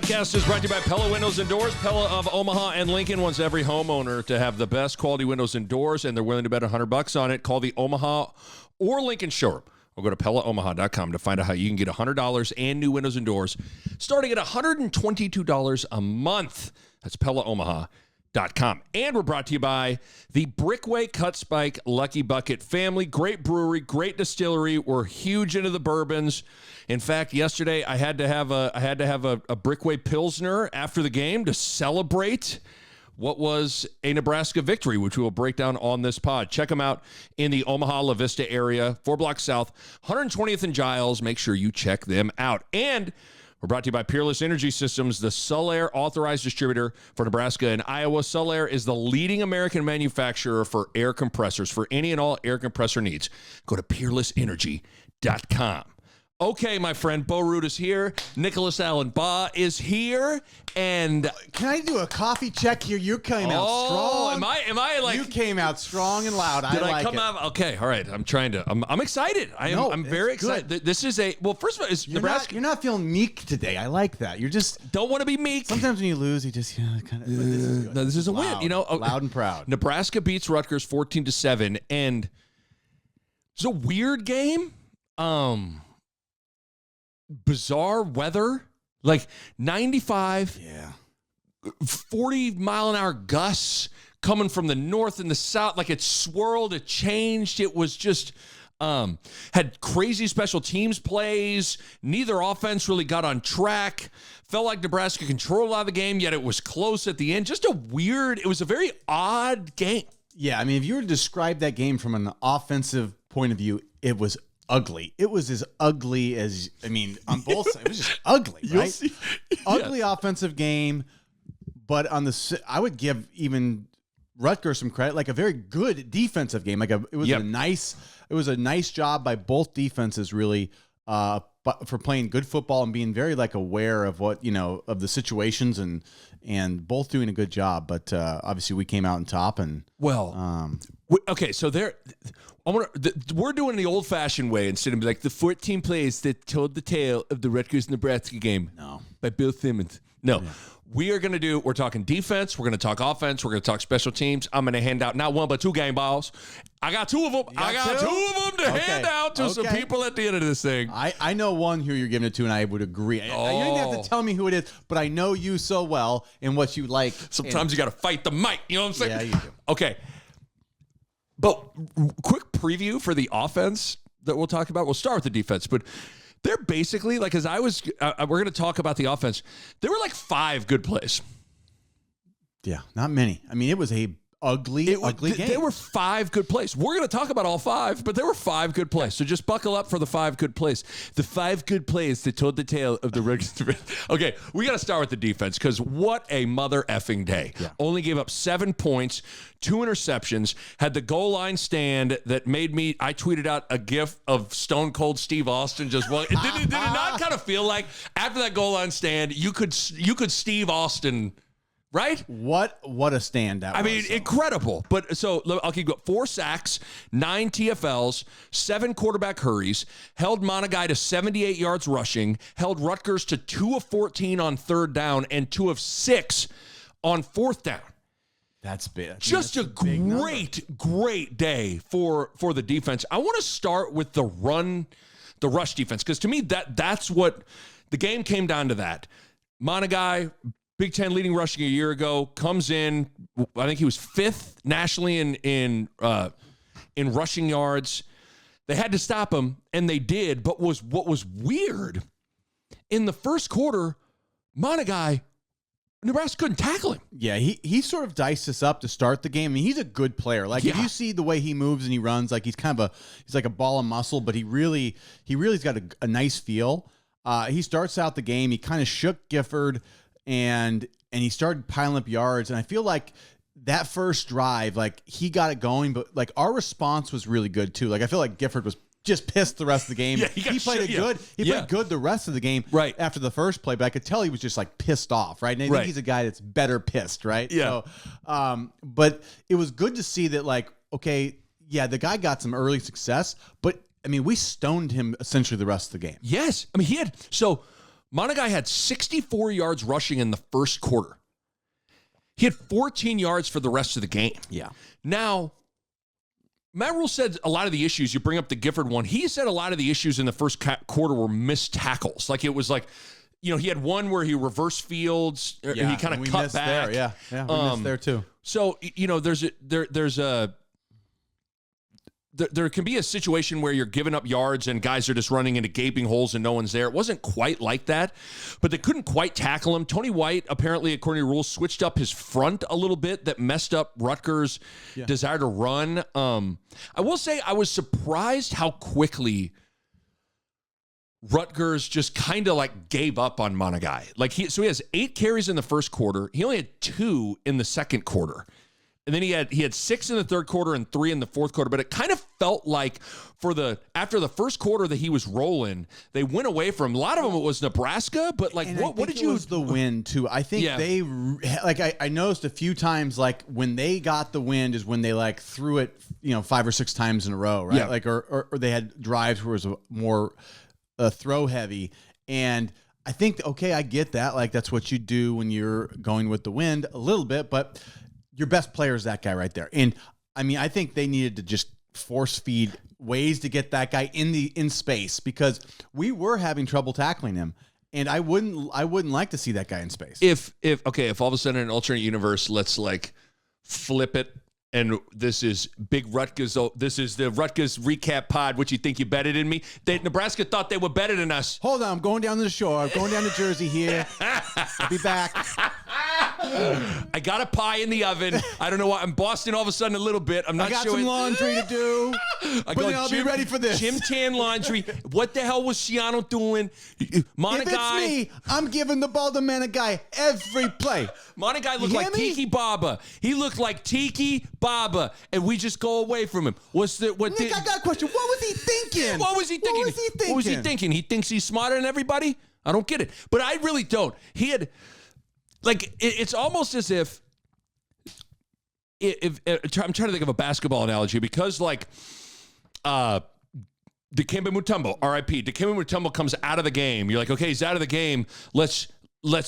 podcast is brought to you by Pella Windows and Doors. Pella of Omaha and Lincoln wants every homeowner to have the best quality windows and doors, and they're willing to bet $100 on it. Call the Omaha or Lincoln showroom, or go to PellaOmaha.com to find out how you can get $100 and new windows and doors, starting at $122 a month. That's PellaOmaha.com. And we're brought to you by the Brickway Cut Spike Lucky Bucket family. Great brewery, great distillery. We're huge into the bourbons. In fact, yesterday I had to have a Brickway Pilsner after the game to celebrate what was a Nebraska victory, which we will break down on this pod. Check them out in the Omaha La Vista area, 4 blocks south, 120th and Giles. Make sure you check them out. And we're brought to you by Peerless Energy Systems, the Sullair authorized distributor for Nebraska and Iowa. Sullair is the leading American manufacturer for air compressors. For any and all air compressor needs, go to peerlessenergy.com. Okay, my friend, Bo Ruud is here. Nicholas Allen Bahe is here, and can I do a coffee check here? You came out strong. Am I like you came out strong and loud? Did I come out? Okay, all right. I'm excited. I'm very excited. This is first of all, is Nebraska. You're not feeling meek today. I like that. You're just don't want to be meek. Sometimes when you lose, you just kind of. This is a win. You know, loud and proud. Nebraska beats Rutgers 14-7, and it's a weird game. Bizarre weather, like 95, 40-mile-an-hour gusts coming from the north and the south. Like it swirled, it changed. It was just had crazy special teams plays. Neither offense really got on track. Felt like Nebraska controlled a lot of the game, yet it was close at the end. Just it was a very odd game. Yeah, I mean, if you were to describe that game from an offensive point of view, it was ugly. It was as ugly as, on both sides. It was just ugly, right? Ugly offensive game, but I would give even Rutgers some credit, like a very good defensive game. It was a nice job by both defenses, really, for playing good football and being very aware of what of the situations and both doing a good job. But obviously, we came out on top and okay, so we're doing the old-fashioned way instead of like the 14 plays that told the tale of the Rutgers-Nebraska game. No. By Bill Simmons. No. Yeah. We're talking defense, we're going to talk offense, we're going to talk special teams. I'm going to hand out not one but 2 game balls. I got 2 of them. I got 2 of them to hand out to some people at the end of this thing. I know one who you're giving it to, and I would agree. You don't even have to tell me who it is, but I know you so well and what you like. Sometimes you got to fight the mic. You know what I'm saying? Yeah, you do. Okay. But quick preview for the offense that we'll talk about. We'll start with the defense, but they're basically we're going to talk about the offense. There were 5 good plays. Yeah, not many. I mean, it was a ugly game. There were 5 good plays. We're going to talk about all 5, but there were 5 good plays. So just buckle up for the 5 good plays. The 5 good plays that told the tale of the Rutgers. Okay, we got to start with the defense because what a mother effing day. Yeah. Only gave up 7 points, 2 interceptions, had the goal line stand that made I tweeted out a gif of Stone Cold Steve Austin just did it not kind of feel like after that goal line stand you could Steve Austin. Right? What a stand that was. Incredible. But so I'll keep going. 4 sacks, 9 TFLs, 7 quarterback hurries, held Monagai to 78 yards rushing, held Rutgers to 2 of 14 on 3rd down and 2 of 6 on 4th down. That's big. Just a great day for the defense. I want to start with the rush defense, because to me that's what the game came down to. That Monagai, Big Ten leading rushing a year ago, comes in. I think he was 5th nationally in rushing yards. They had to stop him, and they did. But what was weird in the first quarter, Nebraska couldn't tackle him. Yeah, he sort of diced us up to start the game. I mean, he's a good player. If you see the way he moves and he runs, he's like a ball of muscle, but he's got a nice feel. He starts out the game. He kind of shook Gifford. And he started piling up yards. And I feel like that first drive, he got it going, but our response was really good too. I feel like Gifford was just pissed the rest of the game. Yeah, he played good. He played good the rest of the game after the first play, but I could tell he was just pissed off, right? And I think he's a guy that's better pissed, right? Yeah. So, but it was good to see that the guy got some early success, but we stoned him essentially the rest of the game. Yes. He had Monagai had 64 yards rushing in the first quarter. He had 14 yards for the rest of the game. Yeah. Now, Matt Rule said a lot of the issues, you bring up the Gifford one, he said a lot of the issues in the first quarter were missed tackles. Like it was like, he had one where he reversed fields, he kind of cut back. There. Yeah, we missed there too. So, there can be a situation where you're giving up yards and guys are just running into gaping holes and no one's there. It wasn't quite like that, but they couldn't quite tackle him. Tony White, apparently, according to rules, switched up his front a little bit that messed up Rutgers' desire to run. I will say I was surprised how quickly Rutgers just kind of like gave up on Monagai. So he has 8 carries in the first quarter. He only had 2 in the second quarter. And then he had 6 in the third quarter and 3 in the fourth quarter. But it kind of felt like after the first quarter that he was rolling, they went away from a lot of them. It was Nebraska, but what did you? It was the wind too. I think they I noticed a few times when they got the wind is when they threw it 5 or 6 times in a row, right? Yeah. Or they had drives where it was more throw heavy. And I think I get that. That's what you do when you're going with the wind a little bit, but your best player is that guy right there. And I mean, I think they needed to just force feed ways to get that guy in space because we were having trouble tackling him. And I wouldn't like to see that guy in space. If all of a sudden in an alternate universe, let's flip it. And this is Big Rutgers. This is the Rutgers recap pod. What you think you better than me? Nebraska thought they were better than us. Hold on, I'm going down to the shore. I'm going down to Jersey here. I'll be back. I got a pie in the oven. I don't know why. I'm Boston all of a sudden a little bit. I'm not sure. I got some laundry to do. I'll be ready for this. Jim Tan laundry. What the hell was Shiano doing? Monagai. If it's me, I'm giving the ball to Monagai every play. Monagai looked like Tiki Baba. He looked like Tiki Baba, and we just go away from him. Nick, I got a question. What was he thinking? What was he thinking? He thinks he's smarter than everybody? I don't get it. But I really don't. He had... it's almost as if I'm trying to think of a basketball analogy because Dikembe Mutombo, RIP, Dikembe Mutombo comes out of the game. You're like, okay, he's out of the game. Let's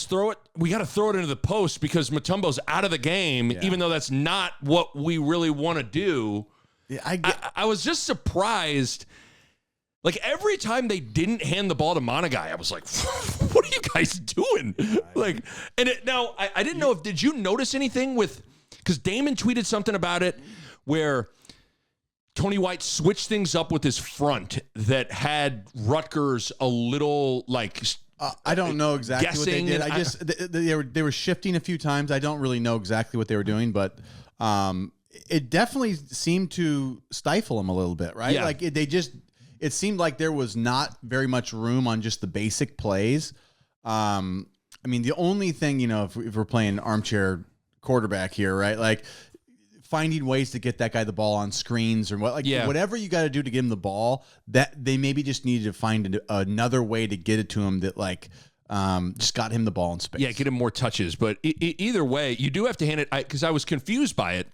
throw it. We got to throw it into the post because Mutombo's out of the game, even though that's not what we really want to do. Yeah, I was just surprised. Every time they didn't hand the ball to Monagai, I was like, what are you guys doing? I didn't know did you notice anything because Damon tweeted something about it where Tony White switched things up with his front that had Rutgers a little I don't know exactly guessing what they did. They were shifting a few times. I don't really know exactly what they were doing, but it definitely seemed to stifle them a little bit, right? Yeah. It seemed like there was not very much room on just the basic plays. I mean, the only thing, if we're playing armchair quarterback here, right? Finding ways to get that guy the ball on screens or whatever you got to do to get him the ball, that they maybe just needed to find another way to get it to him that just got him the ball in space. Yeah, get him more touches. But either way, you do have to hand it, because I was confused by it.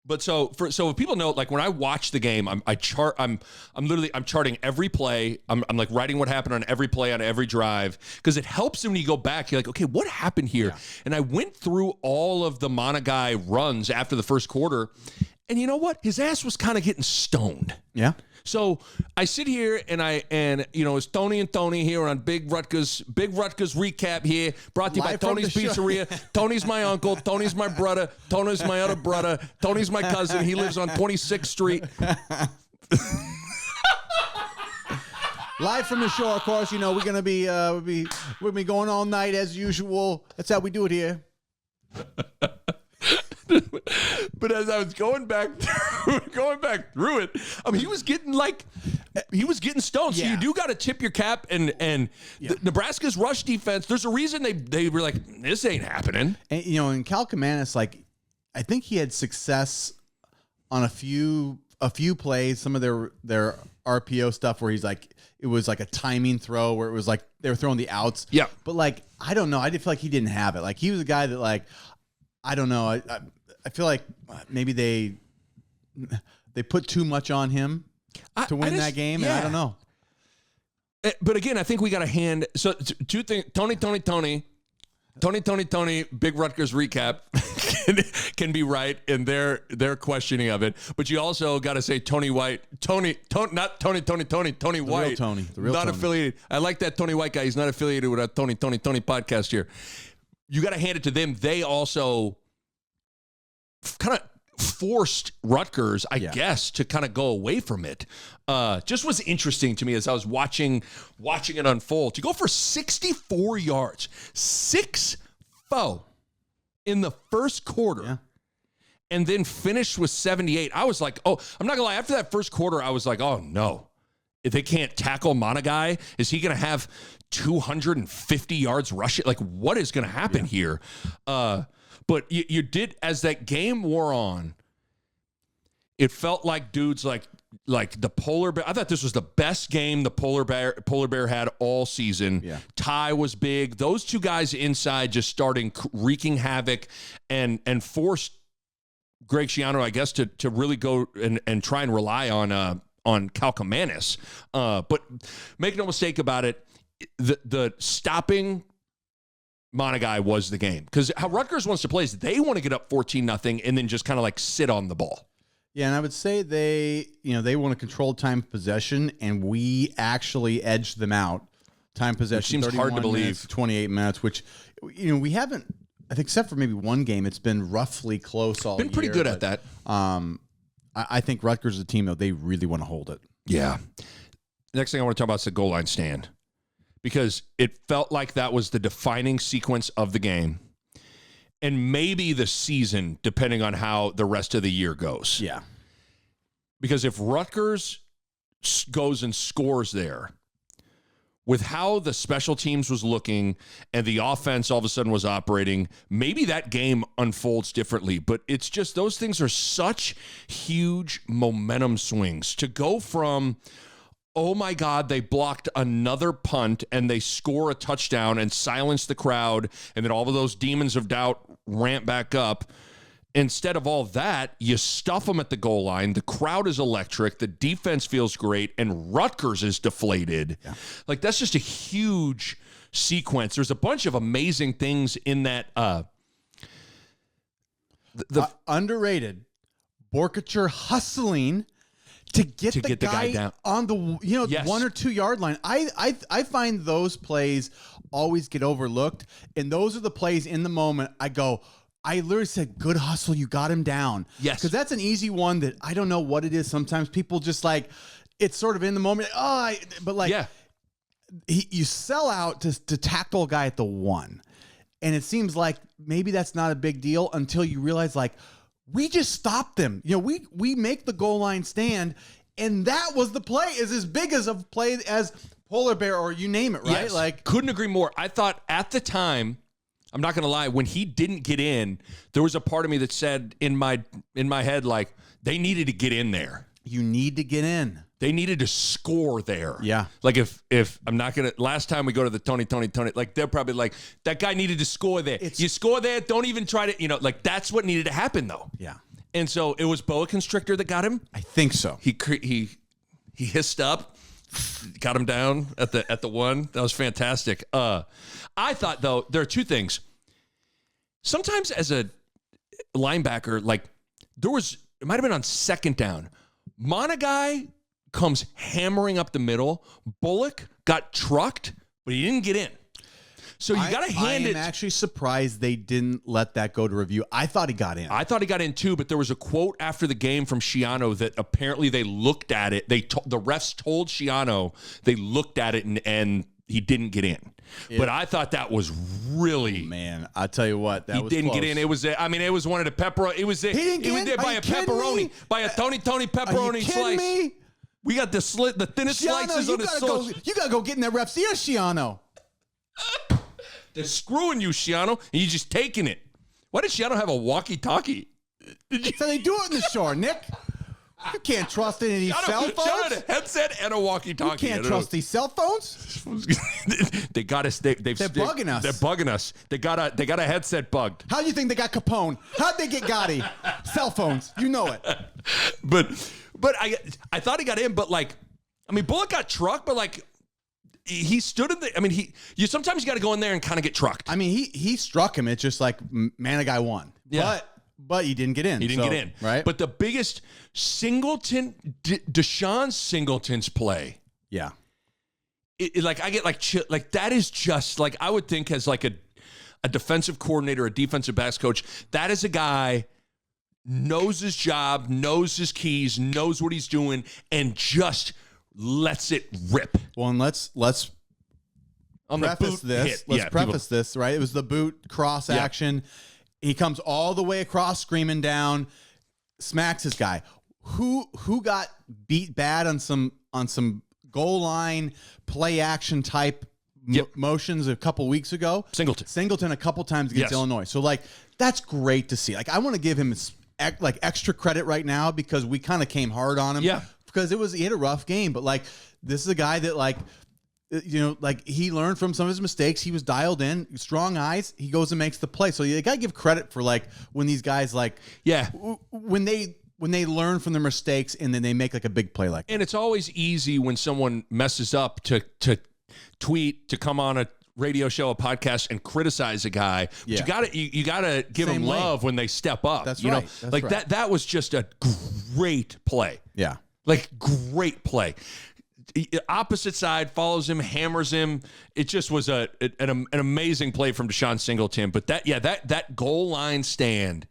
But so if people know, when I watch the game, I'm charting every play. I'm writing what happened on every play on every drive because it helps when you go back. You're like, okay, what happened here? Yeah. And I went through all of the Monagai runs after the first quarter, and you know what? His ass was kind of getting stoned. Yeah. So I sit here and it's Tony and Tony here on Big Rutgers recap here, brought to you by Tony's Pizzeria. Tony's my uncle. Tony's my brother. Tony's my other brother. Tony's my cousin. He lives on 26th Street. Live from the shore, of course. We're gonna be we'll be going all night as usual. That's how we do it here. But as I was going back through it, he was getting stoned. So you do got to tip your cap and Nebraska's rush defense. There's a reason they were like, this ain't happening. And in Cal Kamanis, I think he had success on a few plays. Some of their RPO stuff where it was a timing throw where it was they were throwing the outs. Yeah. But I don't know. I did feel like he didn't have it. He was a guy that I don't know. I feel like maybe they put too much on him to win that game, and I don't know. But again, I think we got a hand. So two things. Tony, big Rutgers recap can be right in their questioning of it. But you also got to say Tony White. Tony White. The real Tony. Not affiliated. I like that Tony White guy. He's not affiliated with a Tony podcast here. You got to hand it to them. They also kind of forced Rutgers, I guess, to kind of go away from it. Just was interesting to me as I was watching it unfold. To go for 64 yards, 6-4 in the first quarter, and then finish with 78. I was like, oh, I'm not gonna lie. After that first quarter, I was like, oh no, if they can't tackle Monagai, is he gonna have 250 yards rushing? Like, what is gonna happen here? But you did, as that game wore on, it felt like dudes like the Polar Bear. I thought this was the best game the Polar Bear had all season. Yeah. Ty was big. Those two guys inside just starting wreaking havoc and forced Greg Schiano, I guess, to really go and try and rely on Calcamanis. But make no mistake about it, the stopping Monagai was the game, because how Rutgers wants to play is they want to get up 14-0 and then just kind of like sit on the ball. Yeah, and I would say they want to control time of possession, and we actually edged them out. Time possession, which seems hard to believe. Minutes, 28 minutes, which we haven't. I think except for maybe one game, it's been roughly close all year. Been pretty good at that. I think Rutgers is a team, though, they really want to hold it. Yeah. Next thing I want to talk about is the goal line stand, because it felt like that was the defining sequence of the game and maybe the season, depending on how the rest of the year goes. Yeah. Because if Rutgers goes and scores there, with how the special teams was looking and the offense all of a sudden was operating, maybe that game unfolds differently. But it's just, those things are such huge momentum swings. To go from, oh my God, they blocked another punt and they score a touchdown and silence the crowd, and then all of those demons of doubt ramp back up. Instead of all that, you stuff them at the goal line. The crowd is electric. The defense feels great, and Rutgers is deflated. Yeah. Like, that's just a huge sequence. There's a bunch of amazing things in that. Underrated. Borkature hustling to get the guy down on the 1 or 2 yard line. I find those plays always get overlooked, and those are the plays in the moment I literally said, good hustle, you got him down. Yes. Because that's an easy one that I don't know what it is. Sometimes people just it's sort of in the moment. You sell out to tackle a guy at the 1. And it seems like maybe that's not a big deal until you realize, we just stopped them. We make the goal line stand, and that was the play. Is as big as a play as Polar Bear or you name it, right? Yes. Couldn't agree more. I thought at the time, I'm not going to lie, when he didn't get in, there was a part of me that said in my head, they needed to get in there. You need to get in. They needed to score there. Yeah. If I'm not going to, last time we go to the Tony, they're probably that guy needed to score there. You score there, don't even try to, that's what needed to happen though. Yeah. And so it was boa constrictor that got him. I think so. He hissed up, got him down at the 1. That was fantastic. I thought, though, there are two things. Sometimes as a linebacker, it might have been on second down. Monagai comes hammering up the middle. Bullock got trucked, but he didn't get in. So you got to hand it. I'm actually surprised they didn't let that go to review. I thought he got in. I thought he got in too, but there was a quote after the game from Schiano that apparently they looked at it. The refs told Schiano they looked at it and he didn't get in. But I thought that was really, man. I tell you what, he didn't get in. It was, it was one of the pepperoni. It was there by a pepperoni, by a Tony pepperoni slice. Me? We got the thinnest Schiano, slices on the sauce. You gotta go get in that ref's ear, Schiano. They're screwing you, Schiano, and you're just taking it. Why did Schiano have a walkie-talkie? So they do it in the shore, Nick. You can't trust any of these cell phones. Schiano had a headset and a walkie-talkie. You can't trust these cell phones. They got us. They're bugging us. They're bugging us. They got a headset bugged. How do you think they got Capone? How'd they get Gotti? Cell phones. You know it. But I thought he got in, but Bullock got trucked, but he stood in the. I mean, you sometimes got to go in there and kind of get trucked. I mean, he struck him. It's just like, man, a guy won. Yeah. But he didn't get in. He didn't get in. Right. But the biggest Deshaun Singleton's play. Yeah. Like I get like that is just like I would think as like a defensive coordinator, a defensive backs coach, that is a guy knows his job, knows his keys, knows what he's doing, and just lets it rip. Well, and let's preface this. Let's preface this, right? It was the boot cross action. He comes all the way across, screaming down, smacks his guy. Who got beat bad on some goal line play action type motions a couple weeks ago? Singleton a couple times against Illinois. So like that's great to see. Like I want to give him like extra credit right now because we kind of came hard on him. Yeah. Because he had a rough game, but like this is a guy that like, you know, like he learned from some of his mistakes. He was dialed in, strong eyes. He goes and makes the play. So you got to give credit for like when these guys like, when they learn from their mistakes and then they make like a big play like that. And it's always easy when someone messes up to tweet, to come on a radio show, a podcast, and criticize a guy. But you gotta give them love when they step up. That's right. That's like right. that was just a great play. Yeah. Like great play. Opposite side follows him, hammers him. It just was an amazing play from Deshaun Singleton. But that goal line stand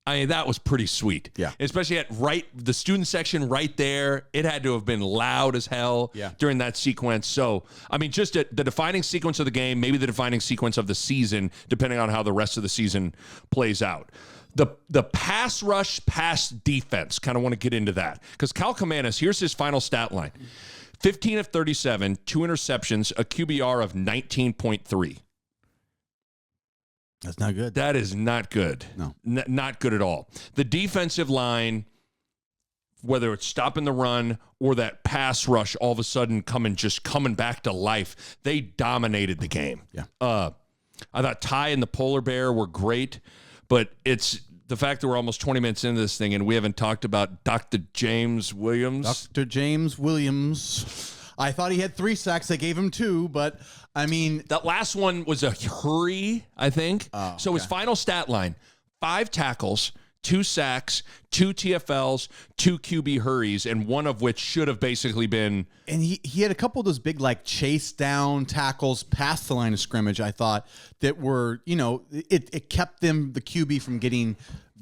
that was pretty sweet. Yeah. Especially at the student section right there. It had to have been loud as hell during that sequence. So, I mean, just the defining sequence of the game, maybe the defining sequence of the season, depending on how the rest of the season plays out. The pass rush, pass defense, kind of want to get into that. Because Cal Kamanis, here's his final stat line. 15 of 37, 2 interceptions, a QBR of 19.3. That's not good. That is not good. No. Not good at all. The defensive line, whether it's stopping the run or that pass rush, all of a sudden coming back to life, they dominated the game. Yeah. I thought Ty and the Polar Bear were great, but it's the fact that we're almost 20 minutes into this thing and we haven't talked about Dr. James Williams. Dr. James Williams. I thought he had 3 sacks. They gave him 2, but I mean, that last one was a hurry, I think. So his final stat line, 5 tackles, 2 sacks, 2 TFLs, 2 QB hurries, and one of which should have basically been. And he had a couple of those big like chase down tackles past the line of scrimmage, I thought, that were, you know, it kept the QB from getting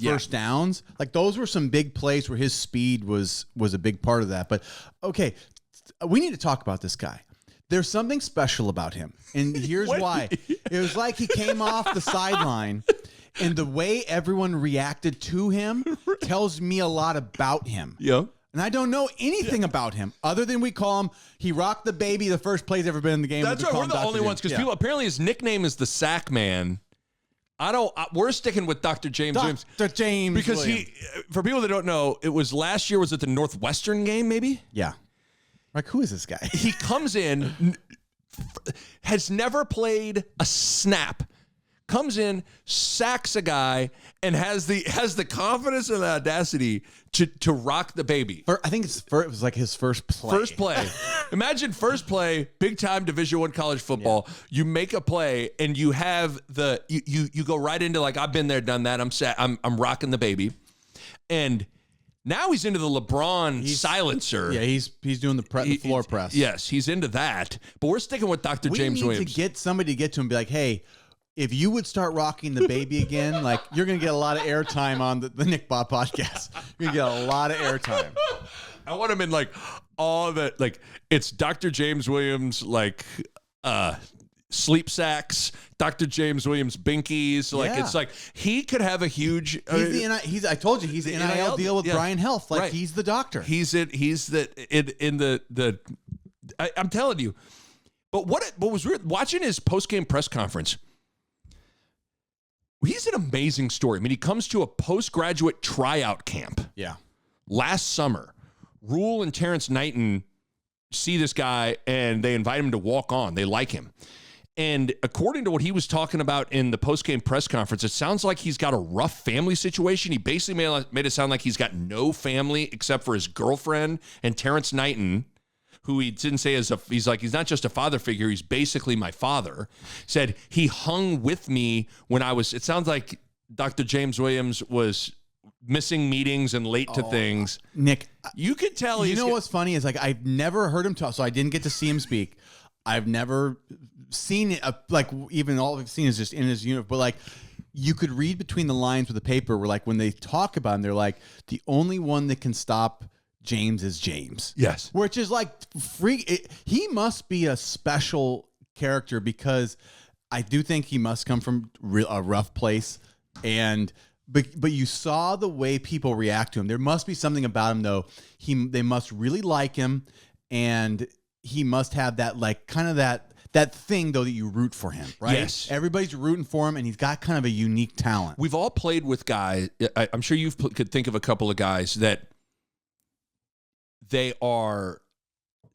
first downs. Like those were some big plays where his speed was a big part of that. But okay, we need to talk about this guy. There's something special about him. And here's why. It was like he came off the sideline, and the way everyone reacted to him tells me a lot about him. Yeah. And I don't know anything about him other than we call him, he rocked the baby, the first play he's ever been in the game. That's right. We're the only ones, because people, apparently his nickname is the Sack Man. We're sticking with Dr. James Williams. Dr. James Because Williams. for people that don't know, it was last year, was it the Northwestern game maybe? Yeah. Like, who is this guy? He comes in, has never played a snap, comes in, sacks a guy, and has the confidence and the audacity to rock the baby. I think it was like his first play. First play. Imagine first play, big time Division I college football. Yeah. You make a play and you have you go right into like, I've been there, done that. I'm rocking the baby, and now he's into the LeBron silencer. Yeah, he's doing the floor press. Yes, he's into that. But we're sticking with Dr. James Williams. We need to get somebody to get to him and be like, hey, if you would start rocking the baby again, like you're going to get a lot of airtime on the Nick Bob podcast. You're going to get a lot of airtime. I want him in like all that, like it's Dr. James Williams, like sleep sacks, Dr. James Williams binkies. Like it's like he could have a huge. I told you he's the NIL deal with Brian Health. Like he's the doctor. He's the. I'm telling you. But what was weird watching his post-game press conference. He's an amazing story. I mean, he comes to a postgraduate tryout camp. Yeah. Last summer, Rule and Terrence Knighton see this guy and they invite him to walk on. They like him. And according to what he was talking about in the post-game press conference, it sounds like he's got a rough family situation. He basically made it sound like he's got no family except for his girlfriend and Terrence Knighton, who he didn't say he's not just a father figure, he's basically my father, said he hung with me when it sounds like Dr. James Williams was missing meetings and late to things. Nick, you can tell. You know what's funny is like I've never heard him talk, so I didn't get to see him speak. I've never seen it. Like even all I've seen is just in his uniform. But like you could read between the lines with the paper. Where like when they talk about him, they're like the only one that can stop James is James. Yes, which is like he must be a special character because I do think he must come from a rough place and. But you saw the way people react to him. There must be something about him, though. They must really like him, and he must have that like kind of that thing though that you root for him, right? Yes, everybody's rooting for him, and he's got kind of a unique talent. We've all played with guys. I'm sure you could think of a couple of guys that they are.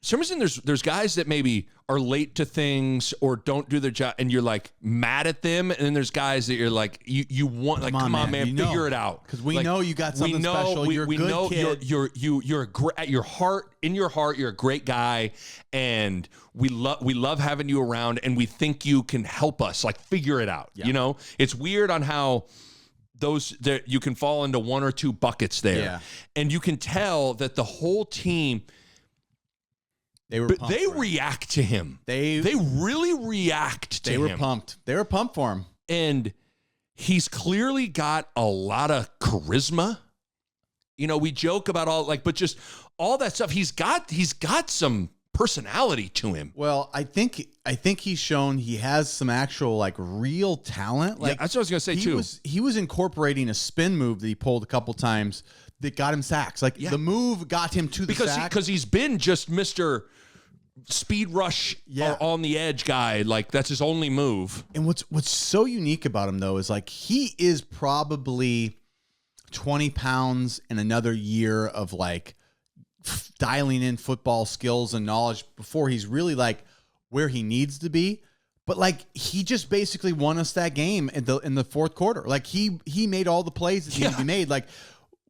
For some reason, there's guys that maybe are late to things or don't do their job, and you're like mad at them. And then there's guys that you're like, you want like, come on, man, figure it out, because we like, know you got something special. You're a good kid. You're at your heart, in your heart, you're a great guy, and we love having you around, and we think you can help us like figure it out. Yeah. You know, it's weird on how. You can fall into one or two buckets there, and you can tell that the whole team. They react to him. They really react to him. They were pumped. They were pumped for him. And he's clearly got a lot of charisma. You know, we joke about but just all that stuff. He's got some personality to him. Well, I think he's shown he has some actual like real talent. Like that's what I was gonna say too. He was incorporating a spin move that he pulled a couple times that got him sacks. Like the move got him to the sack because he's been just Mr. Speed rush on the edge guy. Like that's his only move. And what's so unique about him though is like he is probably 20 pounds and another year of like dialing in football skills and knowledge before he's really like where he needs to be. But like he just basically won us that game in the fourth quarter. Like he made all the plays that needed to be made. Like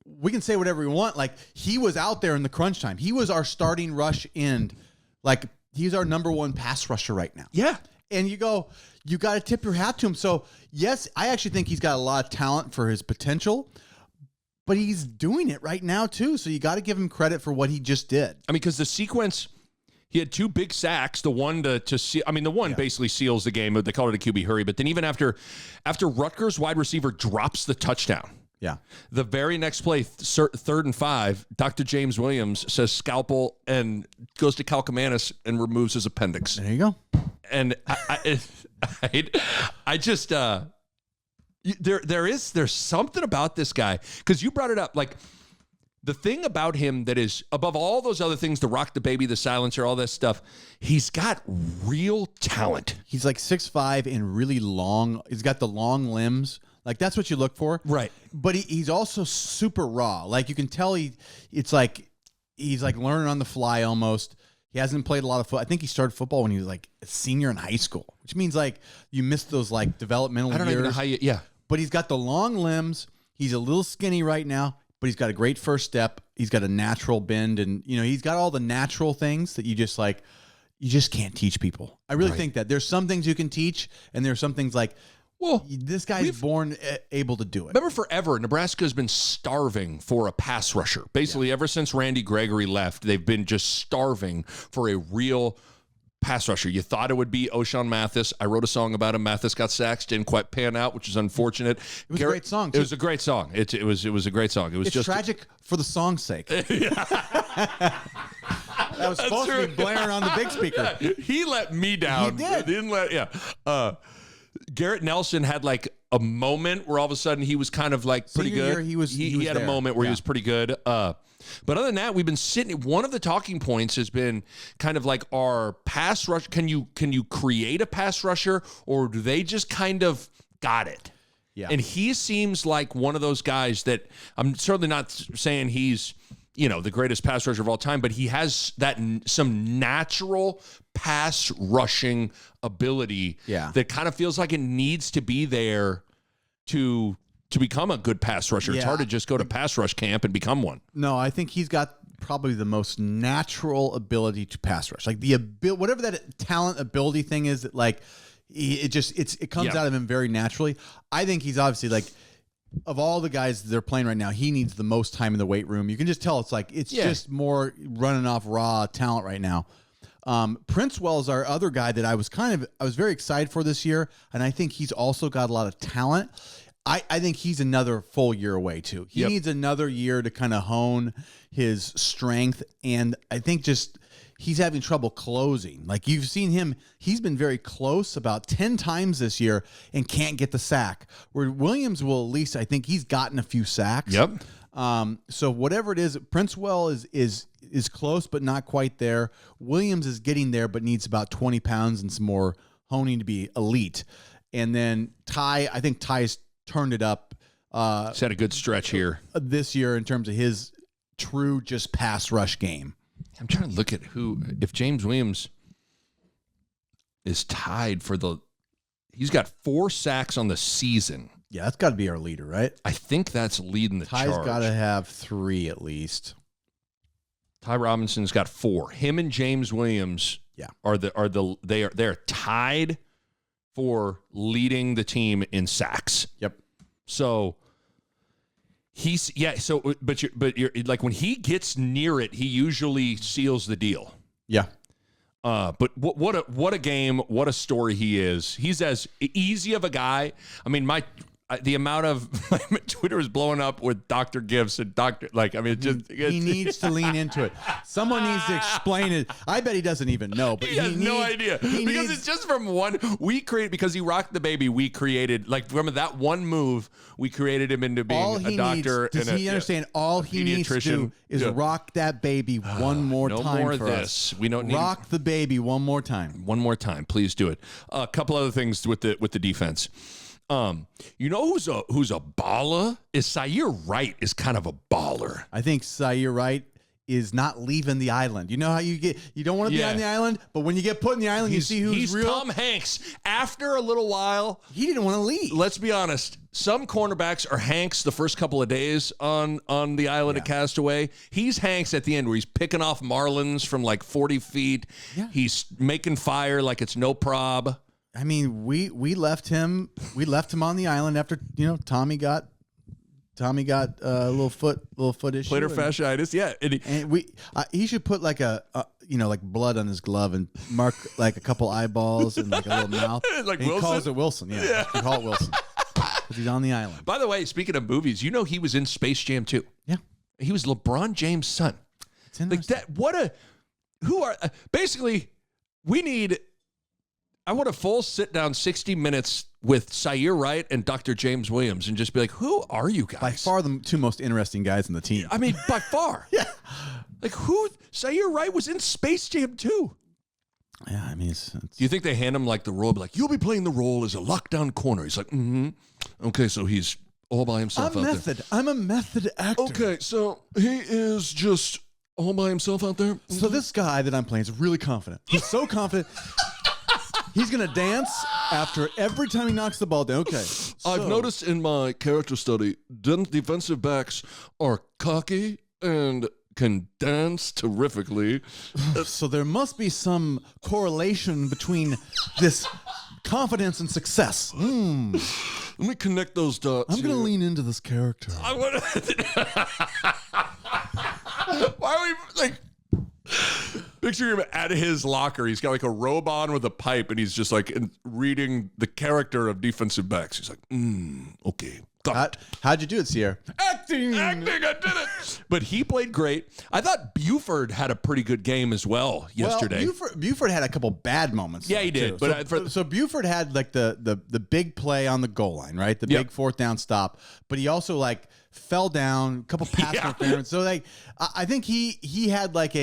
we can say whatever we want. Like he was out there in the crunch time. He was our starting rush end. Like he's our number one pass rusher right now. Yeah. And you got to tip your hat to him. So yes, I actually think he's got a lot of talent for his potential, but he's doing it right now too. So you got to give him credit for what he just did. I mean, because the sequence, he had two big sacks. The one to see, I mean, the one basically seals the game. They called it a QB hurry. But then even after Rutgers wide receiver drops the touchdown. Yeah. The very next play, 3rd and 5, Dr. James Williams says scalpel and goes to Calcamanis and removes his appendix. There you go. And I just there's something about this guy because you brought it up. Like the thing about him that is above all those other things, the rock, the baby, the silencer, all that stuff, he's got real talent. He's like 6'5" and really long. He's got the long limbs. Like that's what you look for, right? But he's also super raw. Like you can tell he's like learning on the fly almost. He hasn't played a lot of football. I think he started football when he was like a senior in high school, which means like you missed those like developmental years. I don't even know how you. Yeah, but he's got the long limbs. He's a little skinny right now, but he's got a great first step. He's got a natural bend, and he's got all the natural things that you just can't teach people. I really think that there's some things you can teach, and there's some things like. Well, this guy's born able to do it. Remember forever, Nebraska has been starving for a pass rusher. Basically, ever since Randy Gregory left, they've been just starving for a real pass rusher. You thought it would be O'Shawn Mathis. I wrote a song about him. Mathis got sacks, didn't quite pan out, which is unfortunate. It was a great song, too. It was a great song. It was a great song. It was just tragic for the song's sake. That was supposed to be blaring on the big speaker. He let me down. He did. He didn't let, Garrett Nelson had like a moment where all of a sudden he was kind of like pretty good. He had a moment where he was pretty good. But other than that, we've been sitting. One of the talking points has been kind of like our pass rush. Can you create a pass rusher, or do they just kind of got it? Yeah. And he seems like one of those guys that I'm certainly not saying he's the greatest pass rusher of all time, but he has some natural pass rushing ability that kind of feels like it needs to be there to become a good pass rusher. It's hard to just go to pass rush camp and become one. No, I think he's got probably the most natural ability to pass rush. Like whatever that talent ability thing is that like it comes out of him very naturally. I think he's obviously like of all the guys that they're playing right now, he needs the most time in the weight room. You can just tell it's just more running off raw talent right now. Princewell's our other guy that I was very excited for this year, and I think he's also got a lot of talent. I think he's another full year away too. He needs another year to kind of hone his strength, and I think just he's having trouble closing. Like you've seen him, he's been very close about 10 times this year and can't get the sack. Where Williams will at least, I think he's gotten a few sacks. Yep. So whatever it is, Princewell is close but not quite there. Williams is getting there but needs about 20 pounds and some more honing to be elite. And then I think Ty's turned it up. He's had a good stretch here this year in terms of his true just pass rush game. I'm trying to look at if James Williams is tied he's got 4 sacks on the season. Yeah, that's got to be our leader, right? I think that's leading the charge. Ty's got to have 3 at least. Ty Robinson's got 4. Him and James Williams they're tied for leading the team in sacks. Yep. So but you're like when he gets near it, he usually seals the deal. Yeah. But what a game, what a story he is. He's as easy of a guy. I mean, the amount of my Twitter is blowing up with Dr. Gifts and he needs to lean into it. Someone needs to explain it. I bet he doesn't even know, but he has no idea because it's just from because he rocked the baby. We created from that one move, we created him into being a doctor. Does he understand? All he needs to do is rock that baby one more time. No more for of this. Us. We don't rock the baby one more time. One more time, please do it. A couple other things with the defense. You know who's a baller? Is Zaire Wright is kind of a baller. I think Zaire Wright is not leaving the island. You know how you don't want to be on the island, but when you get put in the island, you see who's real. Tom Hanks. After a little while, he didn't want to leave. Let's be honest. Some cornerbacks are Hanks the first couple of days on the island of Castaway. He's Hanks at the end where he's picking off marlins from like 40 feet. Yeah. He's making fire like it's no prob. I mean, we left him on the island after Tommy got a little foot issue. Plantar fasciitis, yeah. And he should put like like blood on his glove and mark like a couple eyeballs and like a little mouth. Like and Wilson? He calls it Wilson, yeah. He call it Wilson because he's on the island. By the way, speaking of movies, he was in Space Jam 2. Yeah, he was LeBron James' son. It's interesting. Basically we need. I want a full sit-down 60 minutes with Zaire Wright and Dr. James Williams and just be like, who are you guys? By far the 2 most interesting guys in the team. I mean, by far. Yeah. Like, Zaire Wright was in Space Jam 2. Yeah, I mean, it's Do you think they hand him, like, the role, like, you'll be playing the role as a lockdown corner? He's like, Okay, so he's all by himself out there. I'm a method actor. Okay, so he is just all by himself out there? So this guy that I'm playing is really confident. He's so confident. He's going to dance after every time he knocks the ball down. Okay. I've noticed in my character study, defensive backs are cocky and can dance terrifically. So there must be some correlation between this confidence and success. Let me connect those dots. I'm going to lean into this character. Why are we like... Picture him at his locker. He's got like a robe on with a pipe, and he's just like reading the character of defensive backs. He's like, okay. How'd you do it, Sierra? Acting, I did it. But he played great. I thought Buford had a pretty good game as well yesterday. Well, Buford had a couple bad moments. Yeah, he did. Too. But so Buford had like the big play on the goal line, right? The big 4th down stop. But he also like fell down, a couple pass interference. So like I think he had like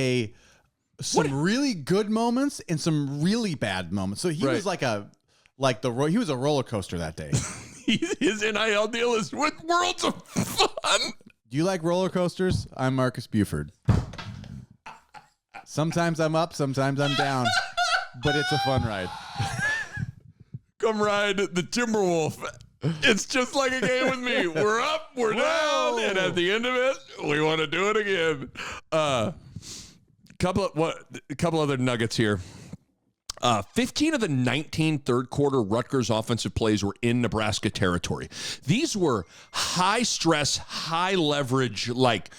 some really good moments and some really bad moments. So he was he was a roller coaster that day. His NIL deal is with Worlds of Fun. Do you like roller coasters? I'm Marcus Buford. Sometimes I'm up, sometimes I'm down, but it's a fun ride. Come ride the Timberwolf It's just like a game with me. We're up, we're down, and at the end of it, we want to do it again. Couple other nuggets here. 15 of the 19 third quarter Rutgers offensive plays were in Nebraska territory. These were high stress, high leverage. Like,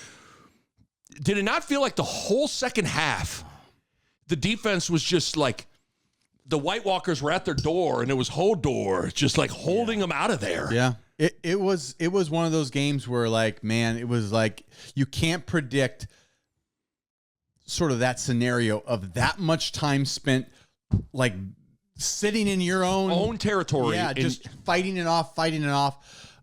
did it not feel like the whole second half, the defense was just like, the White Walkers were at their door, and it was Hodor just like holding them out of there. Yeah. It was one of those games where, like, man, it was like you can't predict sort of that scenario of that much time spent like sitting in your own territory. Yeah, just fighting it off.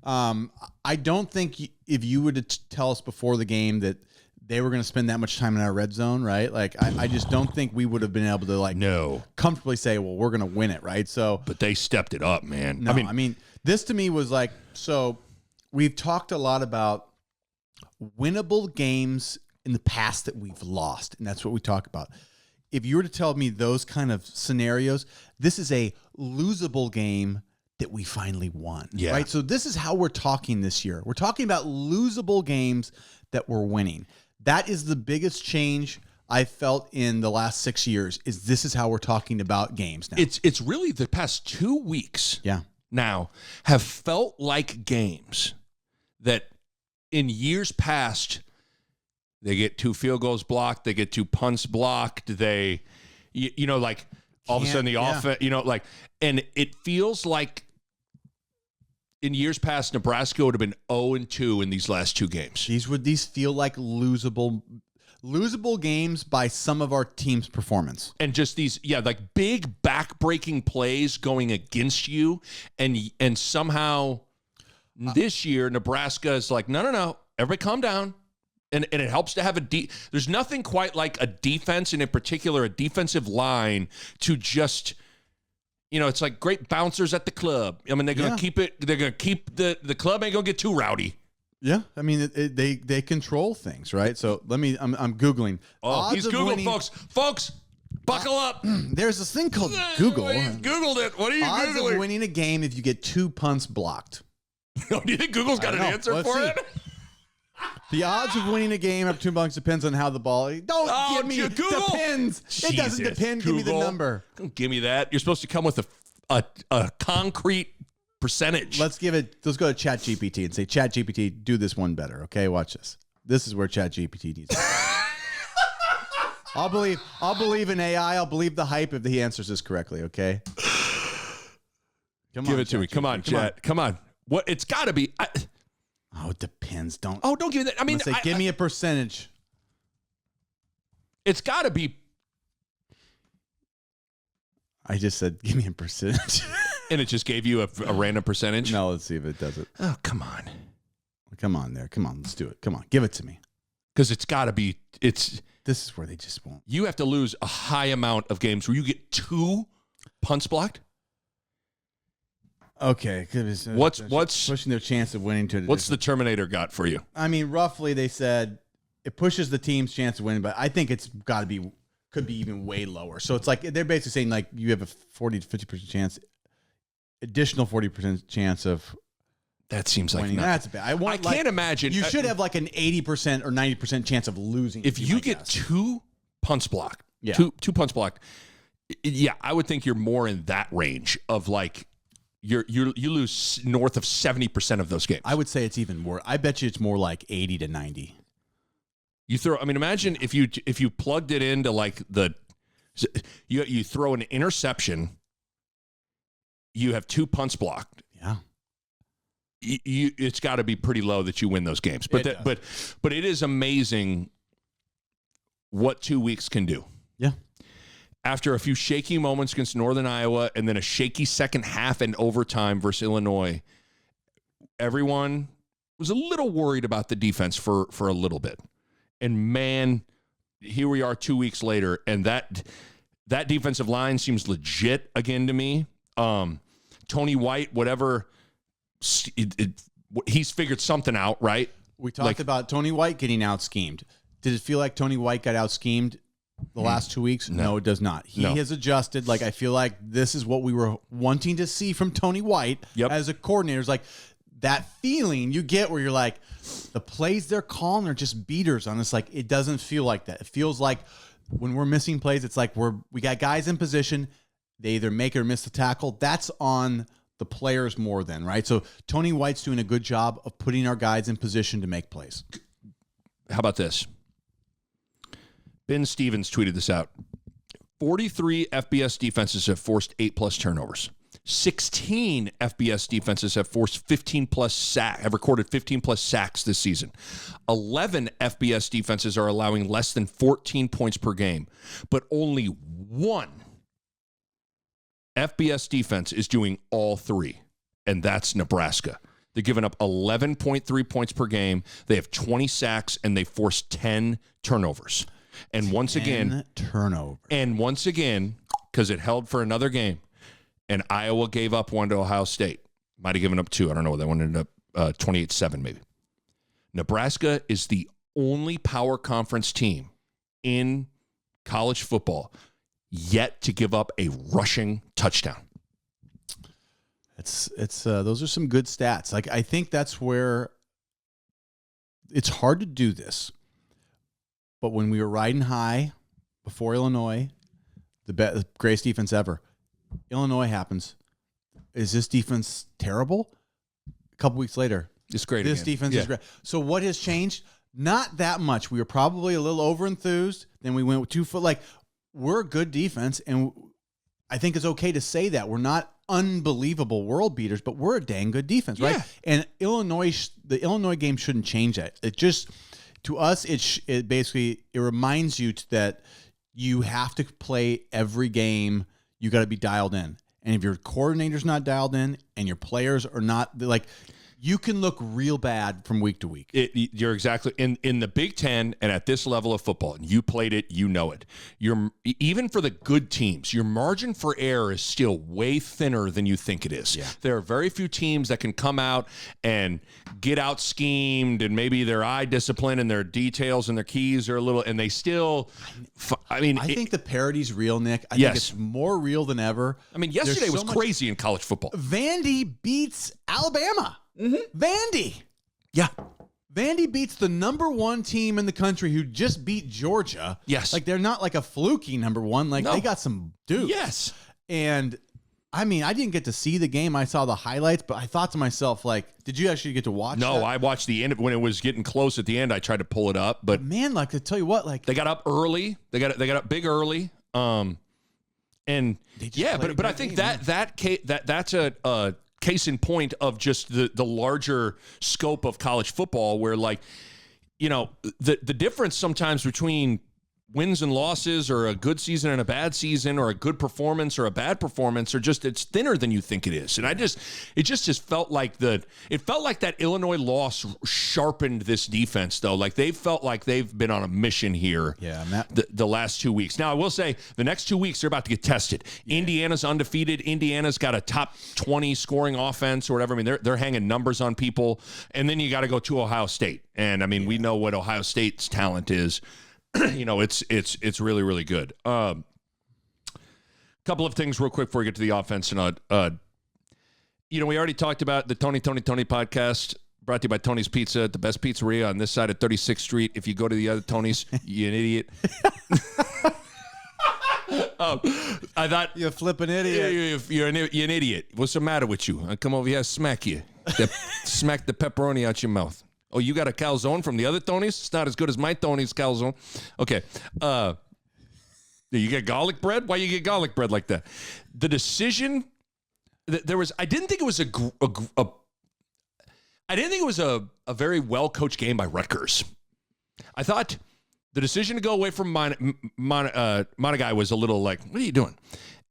I don't think if you were to tell us before the game that they were going to spend that much time in our red zone, right? Like, I just don't think we would have been able to comfortably say, well, we're going to win it, right? So, but they stepped it up, man. No, I mean, this to me was like, so we've talked a lot about winnable games in the past that we've lost, and that's what we talk about. If you were to tell me those kind of scenarios, this is a losable game that we finally won, right? So this is how we're talking this year. We're talking about losable games that we're winning. That is the biggest change I felt in the last 6 years. Is this is how we're talking about games now? It's really the past 2 weeks. Yeah. Now have felt like games that in years past they get 2 field goals blocked, they get 2 punts blocked, they like all of a sudden the offense, and it feels like in years past, Nebraska would have been 0-2 in these last 2 games. These feel like losable games by some of our team's performance. And just these, like big back-breaking plays going against you. And somehow this year, Nebraska is like, no, everybody calm down. And it helps to have there's nothing quite like a defense, and in particular, a defensive line to just... it's like great bouncers at the club. I mean, they're going to keep it. They're going to keep the club ain't going to get too rowdy. Yeah, I mean, they control things, right? So I'm Googling. Oh, he's Googled, folks, buckle up. There's this thing called Google. He's Googled it. What are you odds Googling? Of winning a game if you get 2 punts blocked. Do you think Google's got an answer for it? The odds of winning a game up 2 punts depends on how the ball. Don't give me Google. Depends. Jesus, it doesn't depend. Google. Give me the number. Don't give me that. You're supposed to come with a concrete percentage. Let's go to ChatGPT and say, ChatGPT, do this one better. Okay, watch this. This is where ChatGPT needs to I'll believe in AI. I'll believe the hype if he answers this correctly. Okay. Give it to me. Come on, Chat. Come on. What? It's got to be. It depends. Don't give me that. I mean, give me a percentage. It's got to be. I just said, give me a percentage. And it just gave you a random percentage? No, let's see if it does it. Oh, come on. Come on there. Come on, let's do it. Come on, give it to me. Because it's got to be. This is where they just won't. You have to lose a high amount of games where you get 2 punts blocked. Okay. What's pushing their chance of winning to? What's the Terminator got for you? I mean, roughly they said it pushes the team's chance of winning, but I think it's got to be. Could be even way lower. So it's like they're basically saying like you have a 40 to 50% chance, additional 40% chance of. That seems like winning. That's bad. I can't imagine. You should have like an 80% or 90% chance of losing. If you get 2 punts blocked, yeah. two punts blocked, I would think you're more in that range of like you lose north of 70% of those games. I would say it's even more. I bet you it's more like 80 to 90. Imagine if you plugged it into like you throw an interception, you have 2 punts blocked. Yeah. It's got to be pretty low that you win those games. But it is amazing what 2 weeks can do. Yeah. After a few shaky moments against Northern Iowa and then a shaky second half and overtime versus Illinois, everyone was a little worried about the defense for a little bit. And man, here we are 2 weeks later, and that defensive line seems legit again to me. Tony White, whatever, he's figured something out, right? We talked about Tony White getting out schemed. Did it feel like Tony White got out schemed the last 2 weeks? No, it does not. He has adjusted. Like, I feel like this is what we were wanting to see from Tony White as a coordinator. It's like that feeling you get where you're like, the plays they're calling are just beaters on us. Like, it doesn't feel like that. It feels like when we're missing plays, it's like we got guys in position. They either make or miss the tackle. That's on the players more than, right? So Tony White's doing a good job of putting our guys in position to make plays. How about this? Ben Stevens tweeted this out. 43 FBS defenses have forced 8+ turnovers. 16 FBS defenses have forced 15+ sacks, have recorded 15+ sacks this season. 11 FBS defenses are allowing less than 14 points per game, but only one FBS defense is doing all three, and that's Nebraska. They're giving up 11.3 points per game. They have 20 sacks, and they forced 10 turnovers. And once again, because it held for another game, and Iowa gave up one to Ohio State. Might have given up two. I don't know. That one ended up 28-7 maybe. Nebraska is the only power conference team in college football yet to give up a rushing touchdown. It's those are some good stats. Like, I think that's where it's hard to do this. But when we were riding high before Illinois, the greatest defense ever, Illinois happens. Is this defense terrible? A couple weeks later, it's great. This defense is great. So what has changed? Not that much. We were probably a little over-enthused. Then we went with 2 foot. Like, we're a good defense, and I think it's okay to say that. We're not unbelievable world beaters, but we're a dang good defense, right? And the Illinois game shouldn't change that. It just, to us, it basically reminds you that you have to play every game. You got to be dialed in. And if your coordinator's not dialed in and your players are not, like, you can look real bad from week to week. You're exactly in the Big Ten and at this level of football, and you played it, you know it. Even for the good teams, your margin for error is still way thinner than you think it is. Yeah. There are very few teams that can come out and get out schemed, and maybe their eye discipline and their details and their keys are a little, and they still. I think the parity's real, Nick. I think it's more real than ever. I mean, yesterday was crazy in college football. Vandy beats Alabama. Mm-hmm. Vandy. Yeah. Vandy beats the number 1 team in the country who just beat Georgia. Yes. Like, they're not like a fluky number 1. Like, they got some dudes. Yes. And, I mean, I didn't get to see the game. I saw the highlights, but I thought to myself, like, did you actually get to watch No, that? I watched the end. When it was getting close at the end, I tried to pull it up. But man, like, to tell you what, like, they got up early. They got up big early. And, but I think game, that's a case in point of just the larger scope of college football, where, like, you know, the difference sometimes between wins and losses, or a good season and a bad season, or a good performance or a bad performance, or just, it's thinner than you think it is. And it just felt like that Illinois loss sharpened this defense, though. Like, they felt like they've been on a mission here. Yeah, the last 2 weeks. Now, I will say the next 2 weeks they're about to get tested. Yeah. Indiana's undefeated. Indiana's got a top 20 scoring offense or whatever. I mean, they're hanging numbers on people. And then you got to go to Ohio State. And I mean, we know what Ohio State's talent is. You know, it's really, really good. Couple of things real quick before we get to the offense. And you know, we already talked about the Tony podcast, brought to you by Tony's Pizza, the best pizzeria on this side of 36th Street. If you go to the other Tony's, you're an idiot. I thought you're a flipping idiot. You're an idiot. What's the matter with you? I come over here, smack you, smack the pepperoni out your mouth. Oh, you got a calzone from the other Tony's? It's not as good as my Tony's calzone. Okay. You get garlic bread? Why you get garlic bread like that? The decision, I didn't think it was a very well-coached game by Rutgers. I thought the decision to go away from Monagai was a little like, what are you doing?